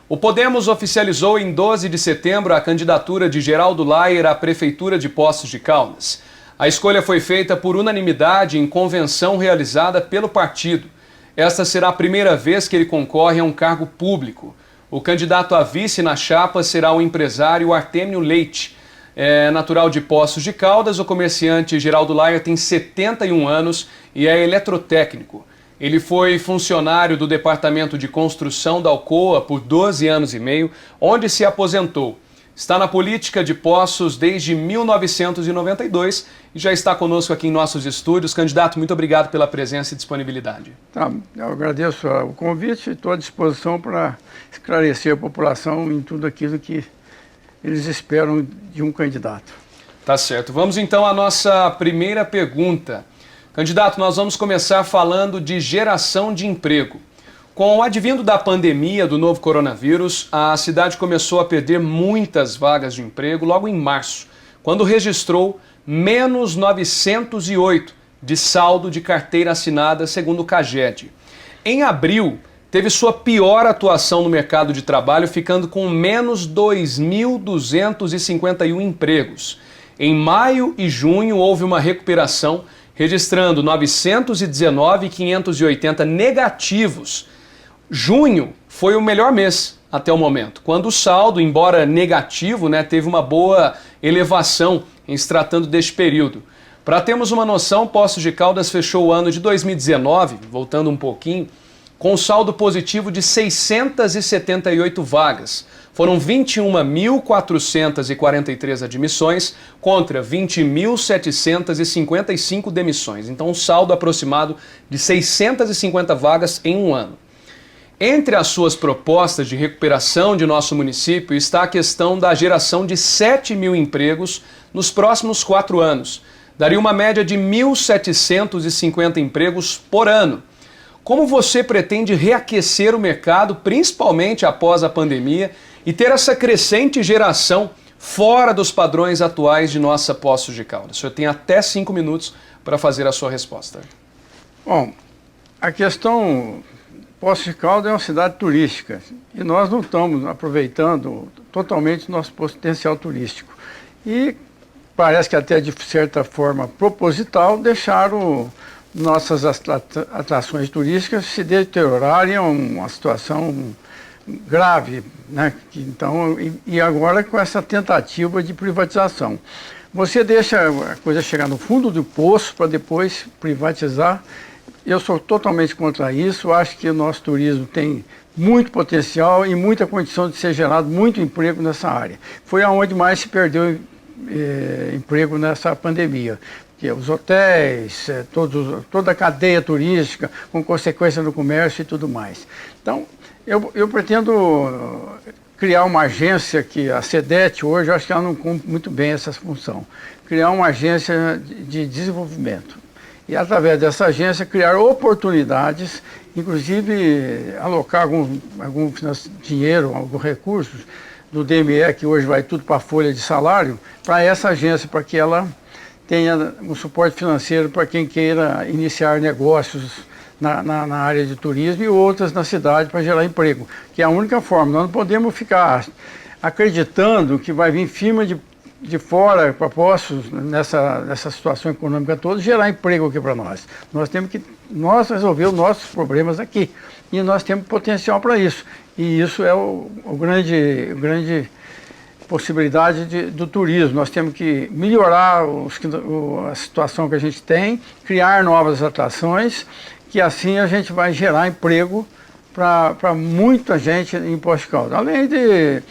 O Podemos oficializou em 12 de setembro a candidatura de Geraldo Laier à Prefeitura de Poços de Caldas. A escolha foi feita por unanimidade em convenção realizada pelo partido. Esta será a primeira vez que ele concorre a um cargo público. O candidato a vice na chapa será o empresário Artêmio Leite. É natural de Poços de Caldas, o comerciante Geraldo Laier tem 71 anos e é eletrotécnico. Ele foi funcionário do Departamento de Construção da Alcoa por 12 anos e meio, onde se aposentou. Está na política de Poços desde 1992 e já está conosco aqui em nossos estúdios. Candidato, muito obrigado pela presença e disponibilidade. Eu agradeço o convite e estou à disposição para esclarecer a população em tudo aquilo que eles esperam de um candidato. Tá certo. Vamos então à nossa primeira pergunta. Candidato, nós vamos começar falando de geração de emprego. Com o advindo da pandemia do novo coronavírus, a cidade começou a perder muitas vagas de emprego logo em março, quando registrou menos 908 de saldo de carteira assinada, segundo o CAGED. Em abril, teve sua pior atuação no mercado de trabalho, ficando com menos 2.251 empregos. Em maio e junho houve uma recuperação, registrando 919.580 negativos. Junho foi o melhor mês até o momento, quando o saldo, embora negativo, teve uma boa elevação em se tratando deste período. Para termos uma noção, Poços de Caldas fechou o ano de 2019, voltando um pouquinho, com saldo positivo de 678 vagas. Foram 21.443 admissões contra 20.755 demissões. Então, um saldo aproximado de 650 vagas em um ano. Entre as suas propostas de recuperação de nosso município está a questão da geração de 7.000 empregos nos próximos 4 anos. Daria uma média de 1.750 empregos por ano. Como você pretende reaquecer o mercado, principalmente após a pandemia, e ter essa crescente geração fora dos padrões atuais de nossa Poços de Caldas? O senhor tem até 5 minutos para fazer a sua resposta. Bom, a questão... Poços de Caldas é uma cidade turística e nós não estamos aproveitando totalmente o nosso potencial turístico. E parece que até de certa forma proposital deixaram nossas atrações turísticas se deteriorarem a uma situação grave, Então, e agora com essa tentativa de privatização. Você deixa a coisa chegar no fundo do poço para depois privatizar. Eu sou totalmente contra isso, acho que o nosso turismo tem muito potencial e muita condição de ser gerado muito emprego nessa área. Foi aonde mais se perdeu emprego nessa pandemia. Porque os hotéis, toda a cadeia turística, com consequência no comércio e tudo mais. Então, eu pretendo criar uma agência que a SEDET hoje, eu acho que ela não cumpre muito bem essa função. Criar uma agência de desenvolvimento. E, através dessa agência, criar oportunidades, inclusive alocar algum dinheiro, alguns recursos do DME, que hoje vai tudo para a folha de salário, para essa agência, para que ela tenha um suporte financeiro para quem queira iniciar negócios na área de turismo e outras na cidade para gerar emprego, que é a única forma. Nós não podemos ficar acreditando que vai vir firma de fora para Poços, nessa situação econômica toda, gerar emprego aqui para nós. Nós temos que resolver os nossos problemas aqui. E nós temos potencial para isso. E isso é o grande possibilidade do turismo. Nós temos que melhorar a situação que a gente tem, criar novas atrações, que assim a gente vai gerar emprego para muita gente em Poços de Caldas. Além de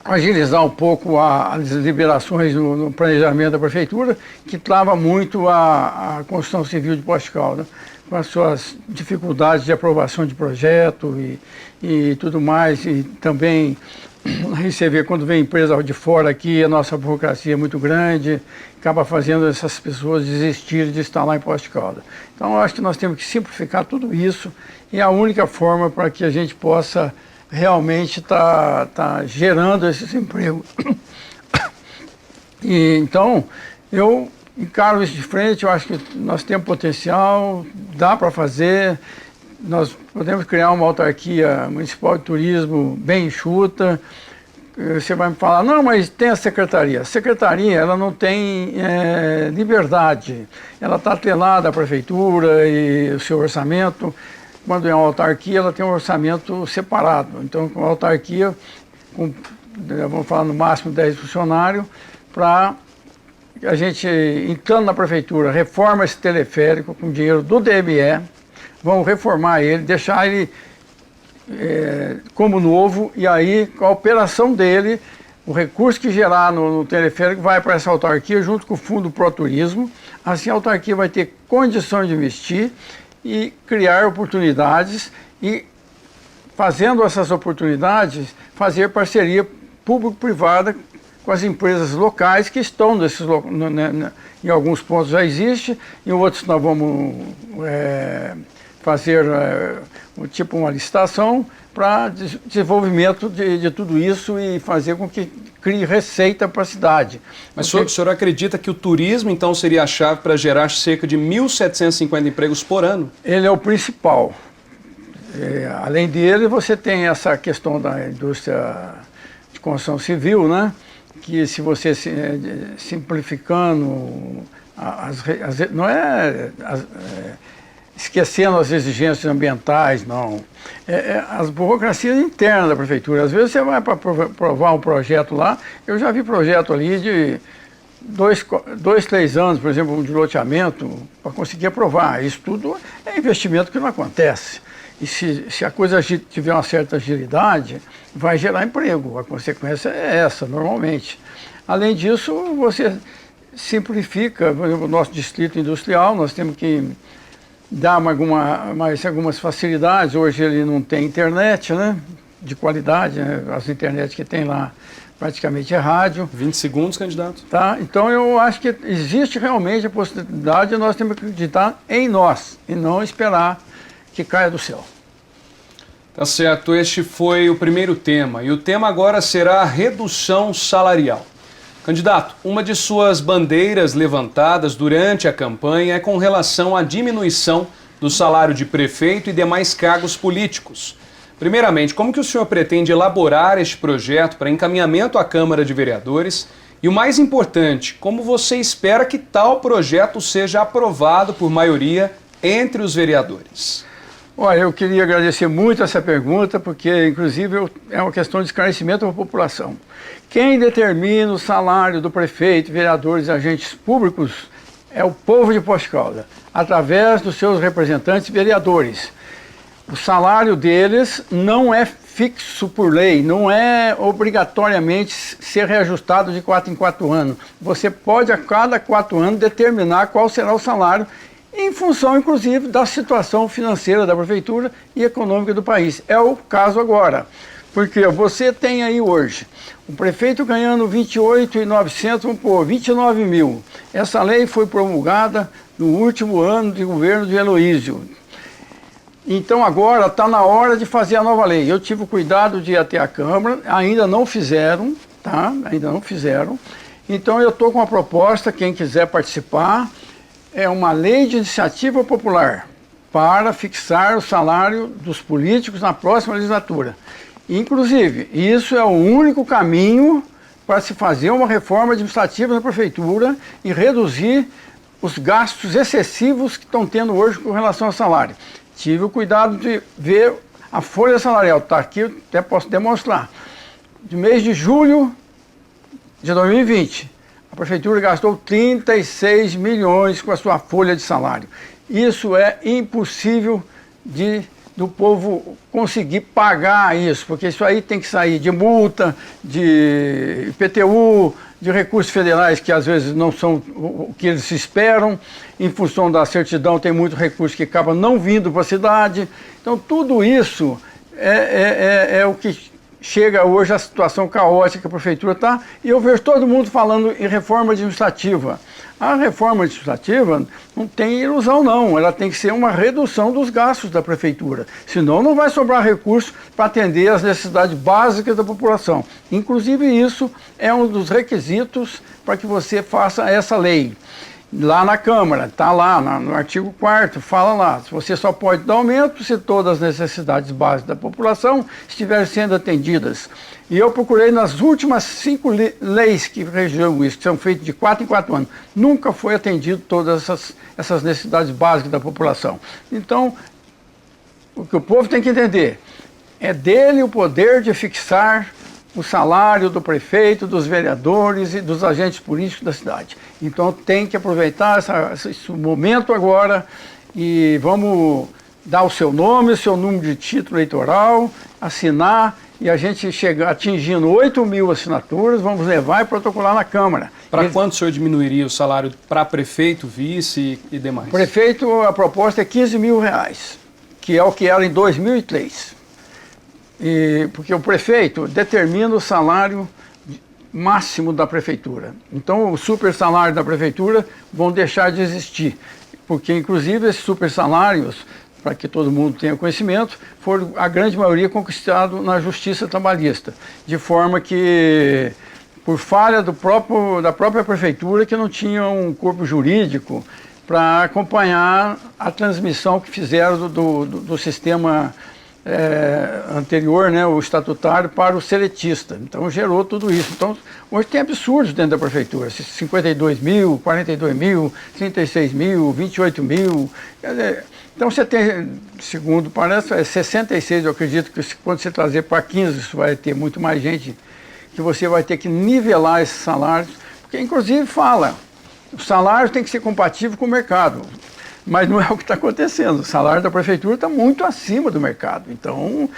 agilizar um pouco as liberações no planejamento da prefeitura, que trava muito a construção civil de Poços de Caldas, com as suas dificuldades de aprovação de projeto e tudo mais, e também você vê quando vem empresa de fora aqui, a nossa burocracia é muito grande, acaba fazendo essas pessoas desistirem de estar lá em Poços de Caldas. Então eu acho que nós temos que simplificar tudo isso, e a única forma para que a gente possa realmente tá gerando esses empregos. E, então, eu encaro isso de frente, eu acho que nós temos potencial, dá para fazer, nós podemos criar uma autarquia municipal de turismo bem enxuta. Você vai me falar, não, mas tem a secretaria. A secretaria, ela não tem liberdade, ela está atrelada à prefeitura e o seu orçamento. Quando é uma autarquia, ela tem um orçamento separado. Então, com a autarquia, vamos falar no máximo 10 funcionários, para a gente, entrando na prefeitura, reforma esse teleférico com dinheiro do DME, vamos reformar ele, deixar ele como novo, e aí, com a operação dele, o recurso que gerar no teleférico vai para essa autarquia junto com o Fundo Pro Turismo. Assim a autarquia vai ter condições de investir e criar oportunidades e, fazendo essas oportunidades, fazer parceria público-privada com as empresas locais que estão em alguns pontos já existe, em outros nós vamos fazer tipo uma licitação para desenvolvimento de tudo isso e fazer com que crie receita para a cidade. Mas o senhor acredita que o turismo, então, seria a chave para gerar cerca de 1.750 empregos por ano? Ele é o principal. Além dele, você tem essa questão da indústria de construção civil, né? Que se você simplificando, não é esquecendo as exigências ambientais, não. As burocracias internas da prefeitura. Às vezes você vai para aprovar um projeto lá, eu já vi projeto ali de 2-3 anos, por exemplo, de loteamento, para conseguir aprovar. Isso tudo é investimento que não acontece. E se a coisa tiver uma certa agilidade, vai gerar emprego. A consequência é essa, normalmente. Além disso, você simplifica, por exemplo, o nosso distrito industrial, nós temos que dar algumas facilidades. Hoje ele não tem internet, né, de qualidade, né? As internet que tem lá praticamente é rádio. 20 segundos, candidato. Tá? Então eu acho que existe realmente a possibilidade de nós temos que acreditar em nós e não esperar que caia do céu. Tá certo, este foi o primeiro tema, e o tema agora será a redução salarial. Candidato, uma de suas bandeiras levantadas durante a campanha é com relação à diminuição do salário de prefeito e demais cargos políticos. Primeiramente, como que o senhor pretende elaborar este projeto para encaminhamento à Câmara de Vereadores? E o mais importante, como você espera que tal projeto seja aprovado por maioria entre os vereadores? Olha, eu queria agradecer muito essa pergunta, porque, inclusive, é uma questão de esclarecimento da população. Quem determina o salário do prefeito, vereadores e agentes públicos é o povo de Poços de Caldas, através dos seus representantes vereadores. O salário deles não é fixo por lei, não é obrigatoriamente ser reajustado de 4 em 4 anos. Você pode, a cada 4 anos, determinar qual será o salário, em função, inclusive, da situação financeira da prefeitura e econômica do país. É o caso agora, porque você tem aí hoje o prefeito ganhando 28.900, vamos pôr, 29 mil. Essa lei foi promulgada no último ano de governo de Heloísio. Então agora está na hora de fazer a nova lei. Eu tive o cuidado de ir até a Câmara, ainda não fizeram, tá? Ainda não fizeram. Então eu estou com uma proposta, quem quiser participar, é uma lei de iniciativa popular para fixar o salário dos políticos na próxima legislatura. Inclusive, isso é o único caminho para se fazer uma reforma administrativa na prefeitura e reduzir os gastos excessivos que estão tendo hoje com relação ao salário. Tive o cuidado de ver a folha salarial, está aqui, até posso demonstrar. De mês de julho de 2020, a prefeitura gastou 36 milhões com a sua folha de salário. Isso é impossível do povo conseguir pagar isso, porque isso aí tem que sair de multa, de IPTU, de recursos federais que às vezes não são o que eles esperam. Em função da certidão tem muito recurso que acaba não vindo para a cidade. Então tudo isso é o que chega hoje à situação caótica que a prefeitura está, e eu vejo todo mundo falando em reforma administrativa. A reforma administrativa não tem ilusão não, ela tem que ser uma redução dos gastos da prefeitura, senão não vai sobrar recurso para atender às necessidades básicas da população. Inclusive isso é um dos requisitos para que você faça essa lei. Lá na Câmara, está lá no artigo 4º, fala lá, você só pode dar aumento se todas as necessidades básicas da população estiverem sendo atendidas. E eu procurei nas últimas 5 leis que regem isso, que são feitas de 4 em 4 anos, nunca foi atendido todas essas necessidades básicas da população. Então, o que o povo tem que entender, é dele o poder de fixar o salário do prefeito, dos vereadores e dos agentes políticos da cidade. Então tem que aproveitar esse momento agora e vamos dar o seu nome, o seu número de título eleitoral, assinar e a gente chegar atingindo 8 mil assinaturas, vamos levar e protocolar na Câmara. Para quanto o senhor diminuiria o salário para prefeito, vice e demais? Prefeito, a proposta é 15 mil reais, que é o que era em 2003. Porque o prefeito determina o salário máximo da prefeitura. Então, o super salário da prefeitura vão deixar de existir, porque, inclusive, esses super salários, para que todo mundo tenha conhecimento, foram, a grande maioria, conquistados na Justiça Trabalhista, de forma que, por falha da própria prefeitura, que não tinha um corpo jurídico para acompanhar a transmissão que fizeram do sistema anterior, né, o estatutário, para o seletista. Então gerou tudo isso. Então hoje tem absurdos dentro da prefeitura, 52 mil, 42 mil, 36 mil, 28 mil. Então você tem, segundo parece, 66, eu acredito que quando você trazer para 15, isso vai ter muito mais gente, que você vai ter que nivelar esses salários, porque inclusive fala, o salário tem que ser compatível com o mercado. Mas não é o que está acontecendo. O salário da prefeitura está muito acima do mercado. Então,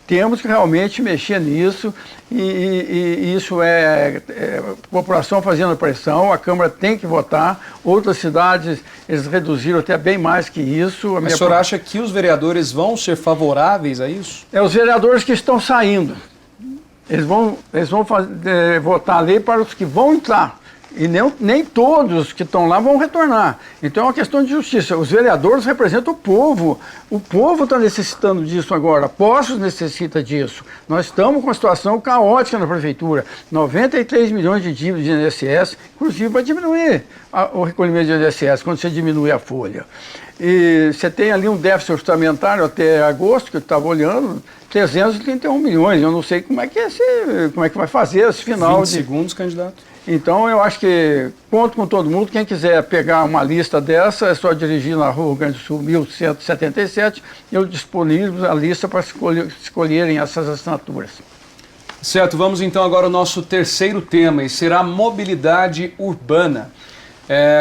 temos que realmente mexer nisso e isso é a população fazendo pressão, a Câmara tem que votar. Outras cidades, eles reduziram até bem mais que isso. Mas o senhor acha que os vereadores vão ser favoráveis a isso? É os vereadores que estão saindo. Eles vão votar a lei para os que vão entrar. E nem todos que estão lá vão retornar. Então é uma questão de justiça. Os vereadores representam o povo. O povo está necessitando disso agora. Poços necessita disso. Nós estamos com uma situação caótica na prefeitura. 93 milhões de dívidas de INSS, inclusive vai diminuir o recolhimento de INSS quando você diminui a folha. E você tem ali um déficit orçamentário até agosto, que eu estava olhando, 331 milhões. Eu não sei como é que vai fazer esse final 20 segundos, candidato. Então, eu acho que conto com todo mundo. Quem quiser pegar uma lista dessa, é só dirigir na Rua Grande do Sul, 1177. Eu disponibilizo a lista para escolherem essas assinaturas. Certo, vamos então agora ao nosso terceiro tema, e será mobilidade urbana.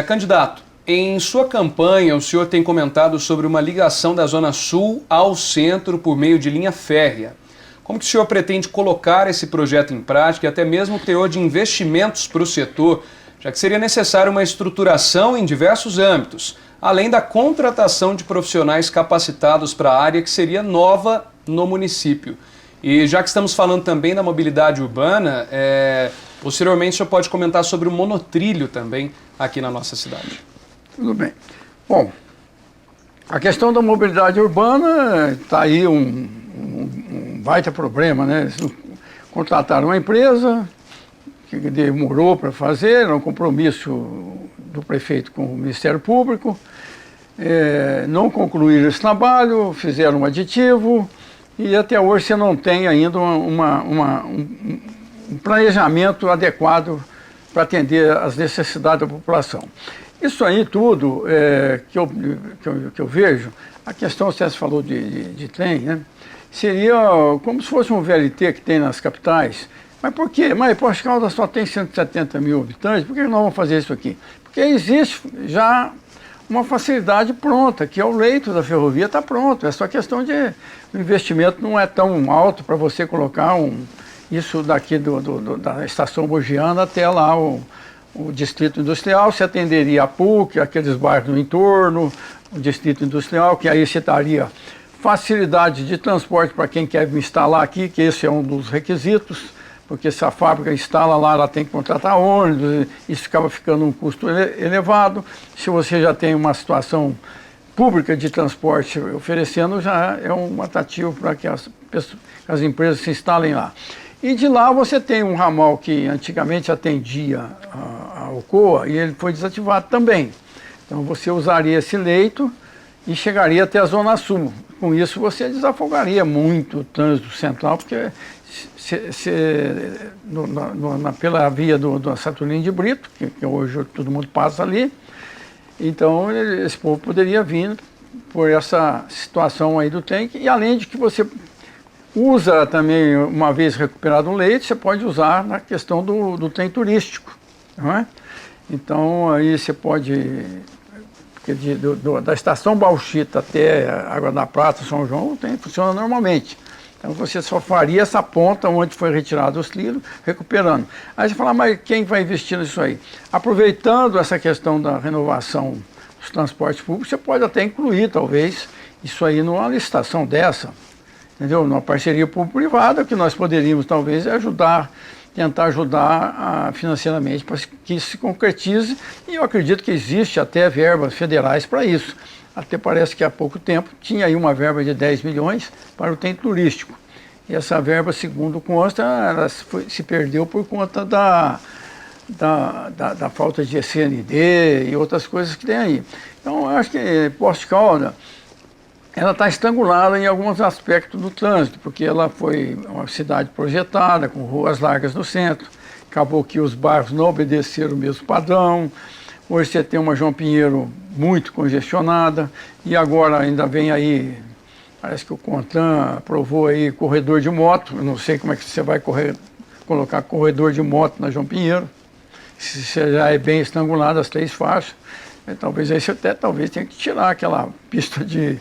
Candidato, em sua campanha, o senhor tem comentado sobre uma ligação da Zona Sul ao centro por meio de linha férrea. Como que o senhor pretende colocar esse projeto em prática e até mesmo o teor de investimentos para o setor, já que seria necessária uma estruturação em diversos âmbitos, além da contratação de profissionais capacitados para a área que seria nova no município? E já que estamos falando também da mobilidade urbana, posteriormente o senhor pode comentar sobre o monotrilho também aqui na nossa cidade. Tudo bem. Bom, a questão da mobilidade urbana está aí um baita problema, né? Eles contrataram uma empresa que demorou para fazer, era um compromisso do prefeito com o Ministério Público, não concluíram esse trabalho, fizeram um aditivo e até hoje você não tem ainda um planejamento adequado para atender às necessidades da população. Isso aí tudo que eu vejo, a questão, você falou de trem, né? Seria como se fosse um VLT que tem nas capitais, Mas por quê? Mas Poços de Caldas só tem 170 mil habitantes, por que nós vamos fazer isso aqui? Porque existe já uma facilidade pronta, que é o leito da ferrovia está pronto, é só questão de... O investimento não é tão alto para você colocar isso daqui da estação Bugiana até lá o distrito industrial, se atenderia a PUC, aqueles bairros no entorno, o distrito industrial, que aí se daria facilidade de transporte para quem quer instalar aqui, que esse é um dos requisitos, porque se a fábrica instala lá, ela tem que contratar ônibus, isso acaba ficando um custo elevado. Se você já tem uma situação pública de transporte oferecendo, já é um atrativo para que as empresas se instalem lá. E de lá você tem um ramal que antigamente atendia a Alcoa e ele foi desativado também. Então você usaria esse leito e chegaria até a Zona Sul. Com isso você desafogaria muito o trânsito central, porque pela via do Saturnino de Brito, que hoje todo mundo passa ali, então esse povo poderia vir por essa situação aí do tanque, e além de que você usa também, uma vez recuperado o leito, você pode usar na questão do trem turístico, não é? Então aí você pode, porque da estação Bauxita até Água da Prata, São João, o trem funciona normalmente. Então você só faria essa ponta onde foi retirado os trilhos, recuperando. Aí você fala, mas quem vai investir nisso aí? Aproveitando essa questão da renovação dos transportes públicos, você pode até incluir, talvez, isso aí numa licitação dessa, entendeu? Numa parceria público-privada, que nós poderíamos, talvez, tentar ajudar financeiramente para que isso se concretize, e eu acredito que existe até verbas federais para isso. Até parece que há pouco tempo tinha aí uma verba de 10 milhões para o trem turístico. E essa verba, segundo consta, ela se perdeu por conta da falta de CND e outras coisas que tem aí. Então, eu acho que Poços de Caldas, ela está estrangulada em alguns aspectos do trânsito, porque ela foi uma cidade projetada, com ruas largas no centro, acabou que os bairros não obedeceram o mesmo padrão. Hoje você tem uma João Pinheiro muito congestionada, e agora ainda vem aí, parece que o CONTRAN aprovou aí corredor de moto. Eu não sei como é que você vai colocar corredor de moto na João Pinheiro, se você já é bem estrangulado as 3 faixas. Talvez aí você talvez tenha que tirar aquela pista de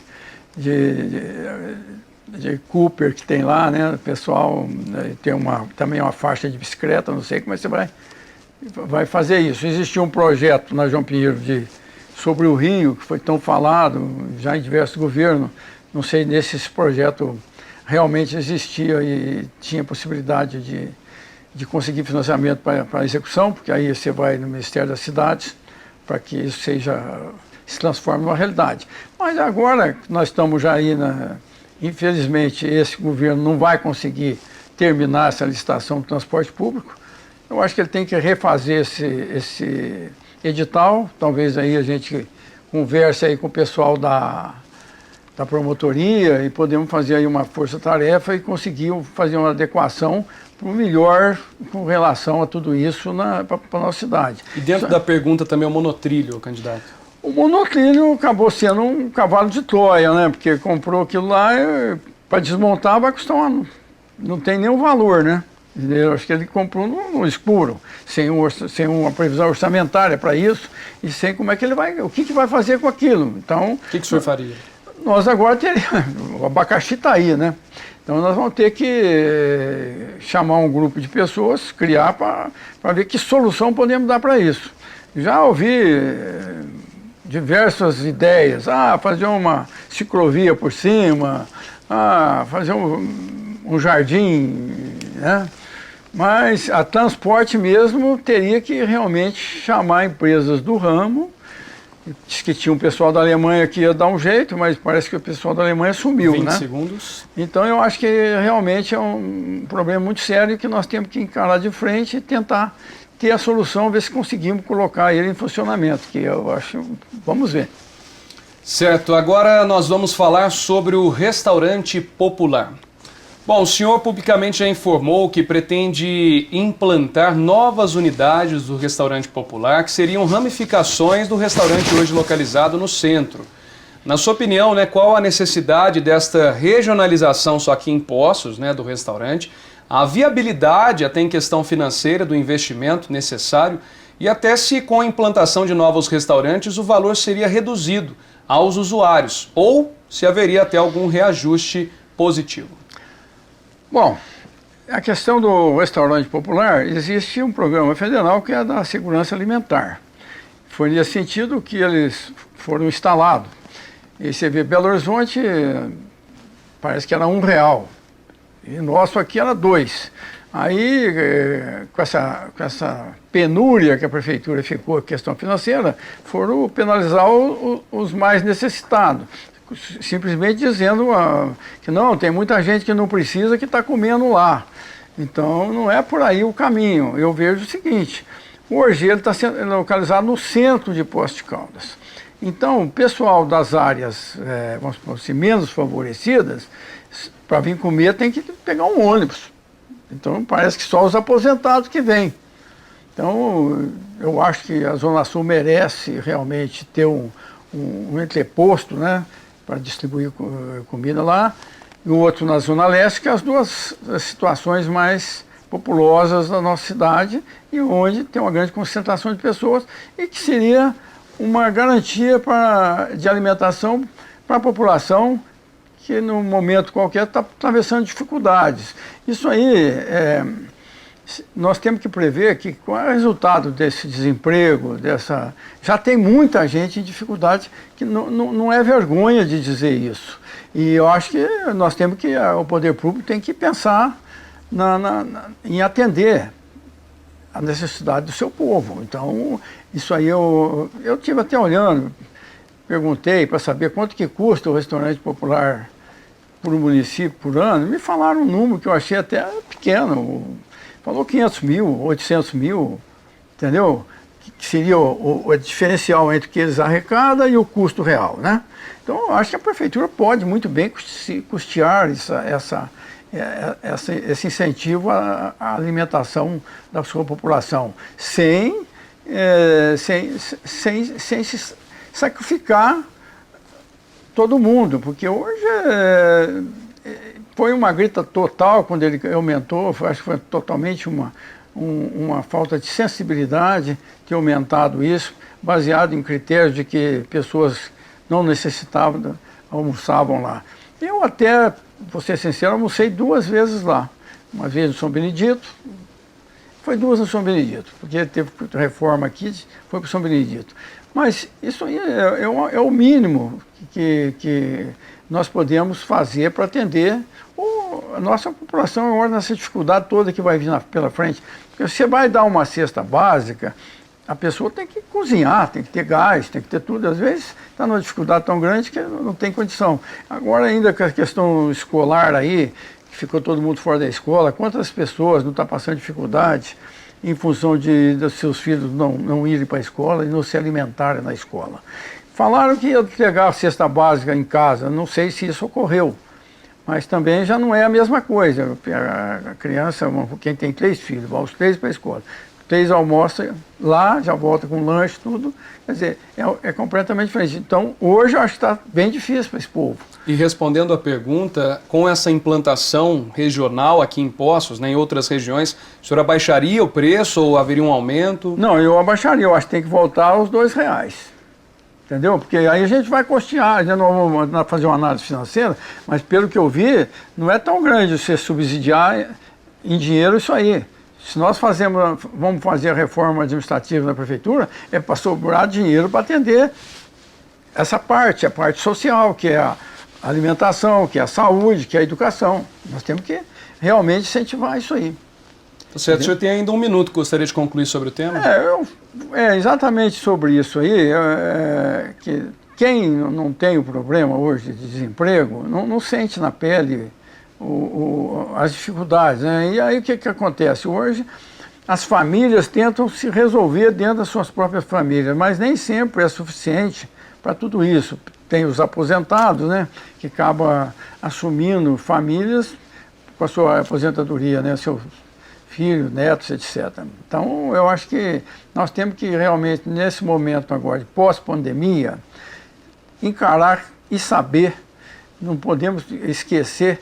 Cooper que tem lá, né? O pessoal tem também uma faixa de bicicleta, não sei como é que você vai fazer isso. Existia um projeto na João Pinheiro sobre o Rio, que foi tão falado já em diversos governos. Não sei se esse projeto realmente existia e tinha possibilidade de conseguir financiamento para a execução, porque aí você vai no Ministério das Cidades para que isso se transforme numa realidade. Mas agora nós estamos já aí, infelizmente, esse governo não vai conseguir terminar essa licitação do transporte público. Eu acho que ele tem que refazer esse edital. Talvez aí a gente converse aí com o pessoal da promotoria e podemos fazer aí uma força-tarefa e conseguir fazer uma adequação para o melhor com relação a tudo isso para a nossa cidade. E dentro da pergunta também o monotrilho, candidato? O monotrilho acabou sendo um cavalo de Troia, né? Porque comprou aquilo lá, para desmontar vai custar não tem nenhum valor, né? Eu acho que ele comprou no escuro, sem uma previsão orçamentária para isso, e sem como é que ele vai, o que vai fazer com aquilo. Então, o que o senhor faria? Nós agora teríamos, o abacaxi está aí, né? Então nós vamos ter que chamar um grupo de pessoas, criar para ver que solução podemos dar para isso. Já ouvi diversas ideias, fazer uma ciclovia por cima, fazer um jardim, né? Mas a transporte mesmo teria que realmente chamar empresas do ramo. Diz que tinha um pessoal da Alemanha que ia dar um jeito, mas parece que o pessoal da Alemanha sumiu, 20 né? segundos. Então eu acho que realmente é um problema muito sério que nós temos que encarar de frente e tentar ter a solução, ver se conseguimos colocar ele em funcionamento, que eu acho, vamos ver. Certo, agora nós vamos falar sobre o restaurante popular. Bom, o senhor publicamente já informou que pretende implantar novas unidades do restaurante popular, que seriam ramificações do restaurante hoje localizado no centro. Na sua opinião, qual a necessidade desta regionalização só aqui em Poços, do restaurante, a viabilidade até em questão financeira do investimento necessário e até se com a implantação de novos restaurantes o valor seria reduzido aos usuários ou se haveria até algum reajuste positivo. Bom, a questão do restaurante popular, existe um programa federal que é da segurança alimentar. Foi nesse sentido que eles foram instalados. E você vê, Belo Horizonte parece que era R$1. E nosso aqui era 2. Aí, com essa penúria que a prefeitura ficou, questão financeira, foram penalizar os mais necessitados. Simplesmente dizendo que não, tem muita gente que não precisa que está comendo lá. Então, não é por aí o caminho. Eu vejo o seguinte, hoje ele está sendo localizado no centro de Poços de Caldas. Então, o pessoal das áreas, vamos supor assim, menos favorecidas, para vir comer tem que pegar um ônibus. Então, parece que só os aposentados que vêm. Então, eu acho que a Zona Sul merece realmente ter um entreposto, né, para distribuir comida lá, e o outro na Zona Leste, que é as duas situações mais populosas da nossa cidade e onde tem uma grande concentração de pessoas e que seria uma garantia de alimentação para a população que num momento qualquer está atravessando dificuldades. Isso aí, nós temos que prever que qual é o resultado desse desemprego, já tem muita gente em dificuldade, que não é vergonha de dizer isso. E eu acho que nós temos que, o poder público tem que pensar em atender a necessidade do seu povo. Então, isso aí eu estive até olhando, perguntei para saber quanto que custa o restaurante popular por um município por ano, me falaram um número que eu achei até pequeno, falou 500 mil, 800 mil, entendeu? Que seria o diferencial entre o que eles arrecadam e o custo real, né? Então, eu acho que a prefeitura pode muito bem custear esse incentivo à alimentação da sua população, sem se sacrificar todo mundo, porque hoje foi uma grita total quando ele aumentou, acho que foi totalmente uma falta de sensibilidade ter aumentado isso, baseado em critérios de que pessoas não necessitavam, almoçavam lá. Eu até, vou ser sincero, almocei 2 vezes lá. Uma vez no São Benedito, foi 2 no São Benedito, porque teve reforma aqui, foi para o São Benedito. Mas isso aí é o mínimo que nós podemos fazer para atender a nossa população agora nessa dificuldade toda que vai vir pela frente. Porque você vai dar uma cesta básica, a pessoa tem que cozinhar, tem que ter gás, tem que ter tudo. Às vezes está numa dificuldade tão grande que não tem condição. Agora ainda com a questão escolar aí, que ficou todo mundo fora da escola, quantas pessoas não estão passando dificuldade em função dos seus filhos não irem para a escola e não se alimentarem na escola. Falaram que ia pegar a cesta básica em casa, não sei se isso ocorreu, mas também já não é a mesma coisa. A criança, quem tem 3 filhos, vai os 3 para a escola. 3 almoçam lá, já volta com lanche, tudo. Quer dizer, é completamente diferente. Então, hoje eu acho que está bem difícil para esse povo. E respondendo à pergunta, com essa implantação regional aqui em Poços, né, em outras regiões, o senhor abaixaria o preço ou haveria um aumento? Não, eu abaixaria. Eu acho que tem que voltar aos R$2. Entendeu? Porque aí a gente vai custear, a gente não vamos fazer uma análise financeira, mas pelo que eu vi, não é tão grande você subsidiar em dinheiro isso aí. Se nós vamos fazer a reforma administrativa na prefeitura, é para sobrar dinheiro para atender essa parte, a parte social, que é a alimentação, que é a saúde, que é a educação. Nós temos que realmente incentivar isso aí. Tá certo, o senhor tem ainda 1 minuto, gostaria de concluir sobre o tema? Exatamente sobre isso aí, que quem não tem o problema hoje de desemprego, não sente na pele as dificuldades, né? E aí o que acontece? Hoje as famílias tentam se resolver dentro das suas próprias famílias, mas nem sempre é suficiente para tudo isso. Tem os aposentados, né, que acabam assumindo famílias com a sua aposentadoria, né, seus filhos, netos, etc. Então eu acho que nós temos que realmente, nesse momento agora de pós-pandemia, encarar e saber, não podemos esquecer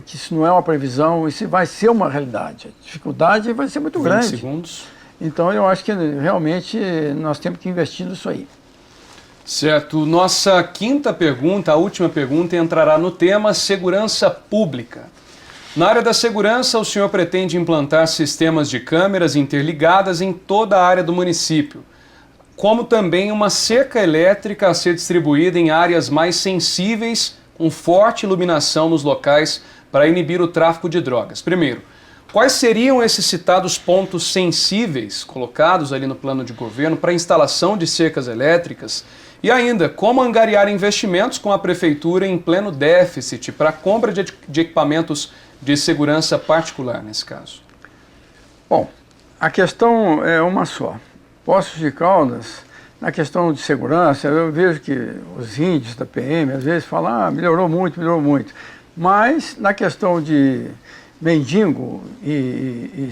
que isso não é uma previsão, isso vai ser uma realidade. A dificuldade vai ser muito 20 grande. segundos. Então eu acho que realmente nós temos que investir nisso aí. Certo. Nossa quinta pergunta, a última pergunta, entrará no tema segurança pública. Na área da segurança, o senhor pretende implantar sistemas de câmeras interligadas em toda a área do município, como também uma cerca elétrica a ser distribuída em áreas mais sensíveis, com forte iluminação nos locais para inibir o tráfico de drogas. Primeiro, quais seriam esses citados pontos sensíveis colocados ali no plano de governo para a instalação de cercas elétricas? E ainda, como angariar investimentos com a prefeitura em pleno déficit para a compra de equipamentos de segurança particular nesse caso? Bom, a questão é uma só. Poços de Caldas, na questão de segurança, eu vejo que os índios da PM às vezes falam, melhorou muito, melhorou muito. Mas na questão de mendigo e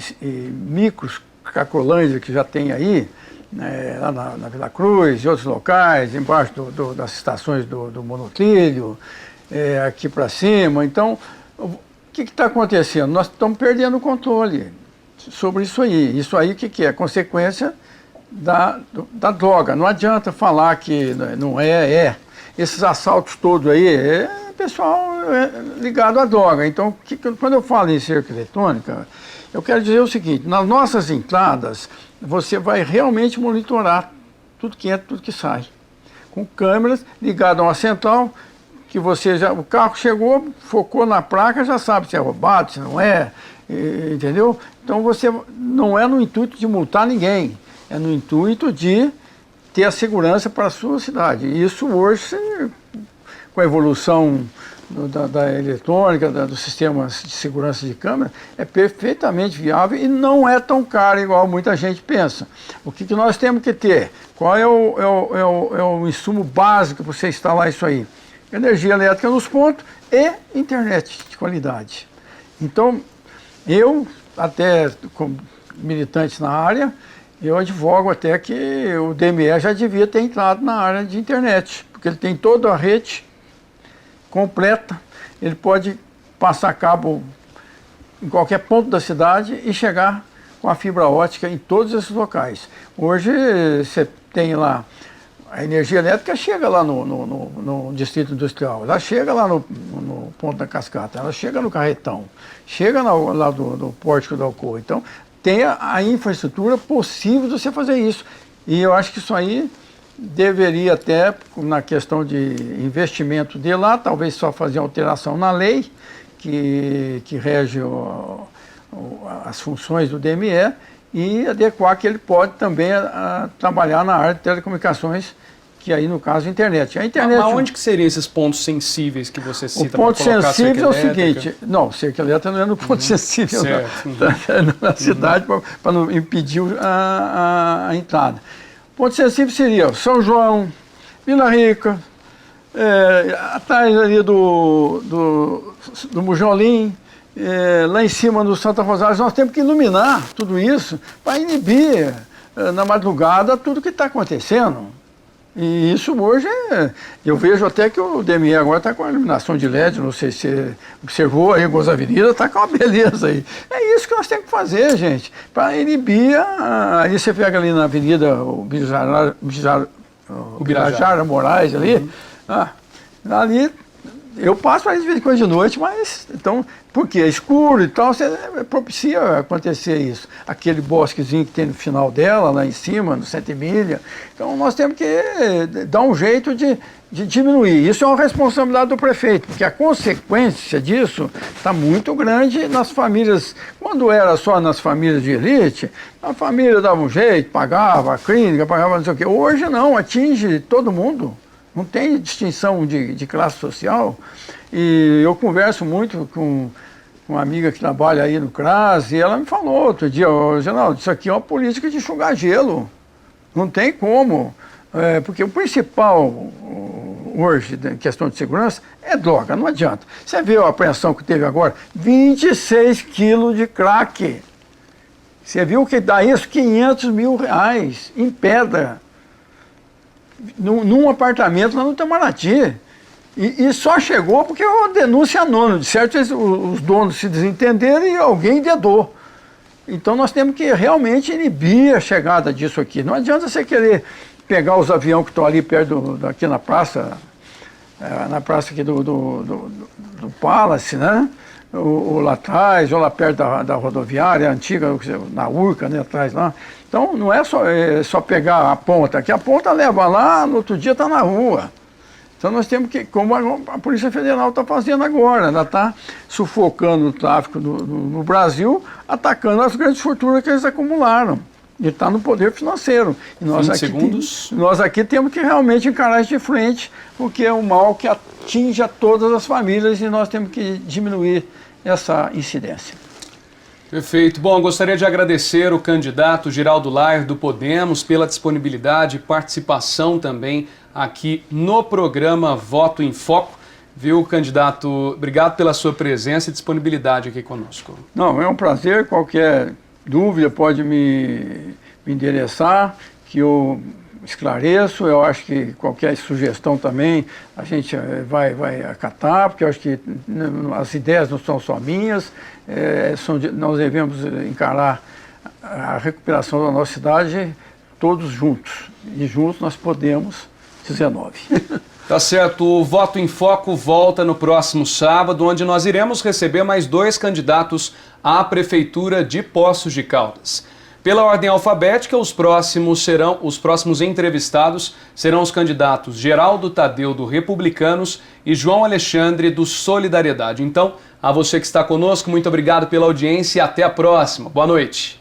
micros Cracolândia que já tem aí, né, lá na Vila Cruz e outros locais, embaixo das estações do monotrilho, aqui para cima. Então, o que está acontecendo? Nós estamos perdendo o controle sobre isso aí. Isso aí o que é? Consequência da droga. Não adianta falar que não é. Esses assaltos todos aí pessoal ligado à droga. Então, quando eu falo em cerca eletrônica, eu quero dizer o seguinte: nas nossas entradas, você vai realmente monitorar tudo que entra, tudo que sai. Com câmeras ligadas a uma central, que o carro chegou, focou na placa, já sabe se é roubado, se não é, entendeu? Então você não é no intuito de multar ninguém, é no intuito de ter a segurança para a sua cidade. E isso hoje, com a evolução da eletrônica, dos sistemas de segurança de câmera, é perfeitamente viável e não é tão caro igual muita gente pensa. O que nós temos que ter? Qual é o insumo básico para você instalar isso aí? Energia elétrica nos pontos e internet de qualidade. Então, eu, até como militante na área, eu advogo até que o DME já devia ter entrado na área de internet, porque ele tem toda a rede completa, ele pode passar cabo em qualquer ponto da cidade e chegar com a fibra ótica em todos esses locais. Hoje você tem lá, a energia elétrica chega lá no distrito industrial, ela chega lá no ponto da cascata, ela chega no carretão, chega lá do pórtico da Alcoa. Então tem a infraestrutura possível de você fazer isso. E eu acho que isso aí deveria até, na questão de investimento de lá, talvez só fazer alteração na lei que rege as funções do DME e adequar que ele pode também trabalhar na área de telecomunicações, que aí no caso a internet. Mas onde que seriam esses pontos sensíveis que você cita? O ponto sensível é o seguinte, não, cerca elétrica não é no ponto sensível, na cidade, para não impedir a entrada. Ponto sensível seria São João, Vila Rica, atrás ali do Mujolim, lá em cima do Santa Rosário. Nós temos que iluminar tudo isso para inibir na madrugada tudo que está acontecendo. E isso hoje, eu vejo até que o DME agora está com a iluminação de LED, não sei se você observou aí, algumas avenidas, está com uma beleza aí. É isso que nós temos que fazer, gente, para inibir, aí você pega ali na avenida o Birajara Moraes ali, ali eu passo aí de vez em quando de noite, mas, então, porque é escuro e tal, você propicia acontecer isso. Aquele bosquezinho que tem no final dela, lá em cima, no 7 milha. Então, nós temos que dar um jeito de diminuir. Isso é uma responsabilidade do prefeito, porque a consequência disso está muito grande nas famílias. Quando era só nas famílias de elite, a família dava um jeito, pagava a clínica, pagava não sei o quê. Hoje não, atinge todo mundo. Não tem distinção de classe social. E eu converso muito com uma amiga que trabalha aí no CRAS, e ela me falou outro dia, Geraldo, isso aqui é uma política de enxugar gelo. Não tem como. Porque o principal hoje, em questão de segurança, é droga, não adianta. Você viu a apreensão que teve agora? 26 quilos de crack. Você viu que dá isso? 500 mil reais em pedra. Num apartamento lá no Itamaraty. E só chegou porque é uma denúncia anônima. De certo, os donos se desentenderam e alguém dedou. Então nós temos que realmente inibir a chegada disso aqui. Não adianta você querer pegar os aviões que estão ali perto aqui na praça aqui do Palace, né? Ou lá atrás, ou lá perto da rodoviária antiga, na Urca, né, atrás lá. Então não é só pegar a ponta, que a ponta leva lá, no outro dia está na rua. Então nós temos que, como a Polícia Federal está fazendo agora, ela está sufocando o tráfico no Brasil, atacando as grandes fortunas que eles acumularam. E está no poder financeiro. E nós aqui temos que realmente encarar isso de frente, porque é um mal que atinge a todas as famílias e nós temos que diminuir essa incidência. Perfeito. Bom, gostaria de agradecer o candidato Giraldo Laier do Podemos pela disponibilidade e participação também aqui no programa Voto em Foco. Viu, candidato? Obrigado pela sua presença e disponibilidade aqui conosco. Não, é um prazer. Qualquer dúvida pode me endereçar, que eu esclareço. Eu acho que qualquer sugestão também a gente vai acatar, porque eu acho que as ideias não são só minhas, nós devemos encarar a recuperação da nossa cidade todos juntos. E juntos nós podemos 19. Tá certo, o Voto em Foco volta no próximo sábado, onde nós iremos receber mais 2 candidatos à Prefeitura de Poços de Caldas. Pela ordem alfabética, os próximos entrevistados serão os candidatos Geraldo Tadeu, do Republicanos, e João Alexandre, do Solidariedade. Então, a você que está conosco, muito obrigado pela audiência e até a próxima. Boa noite.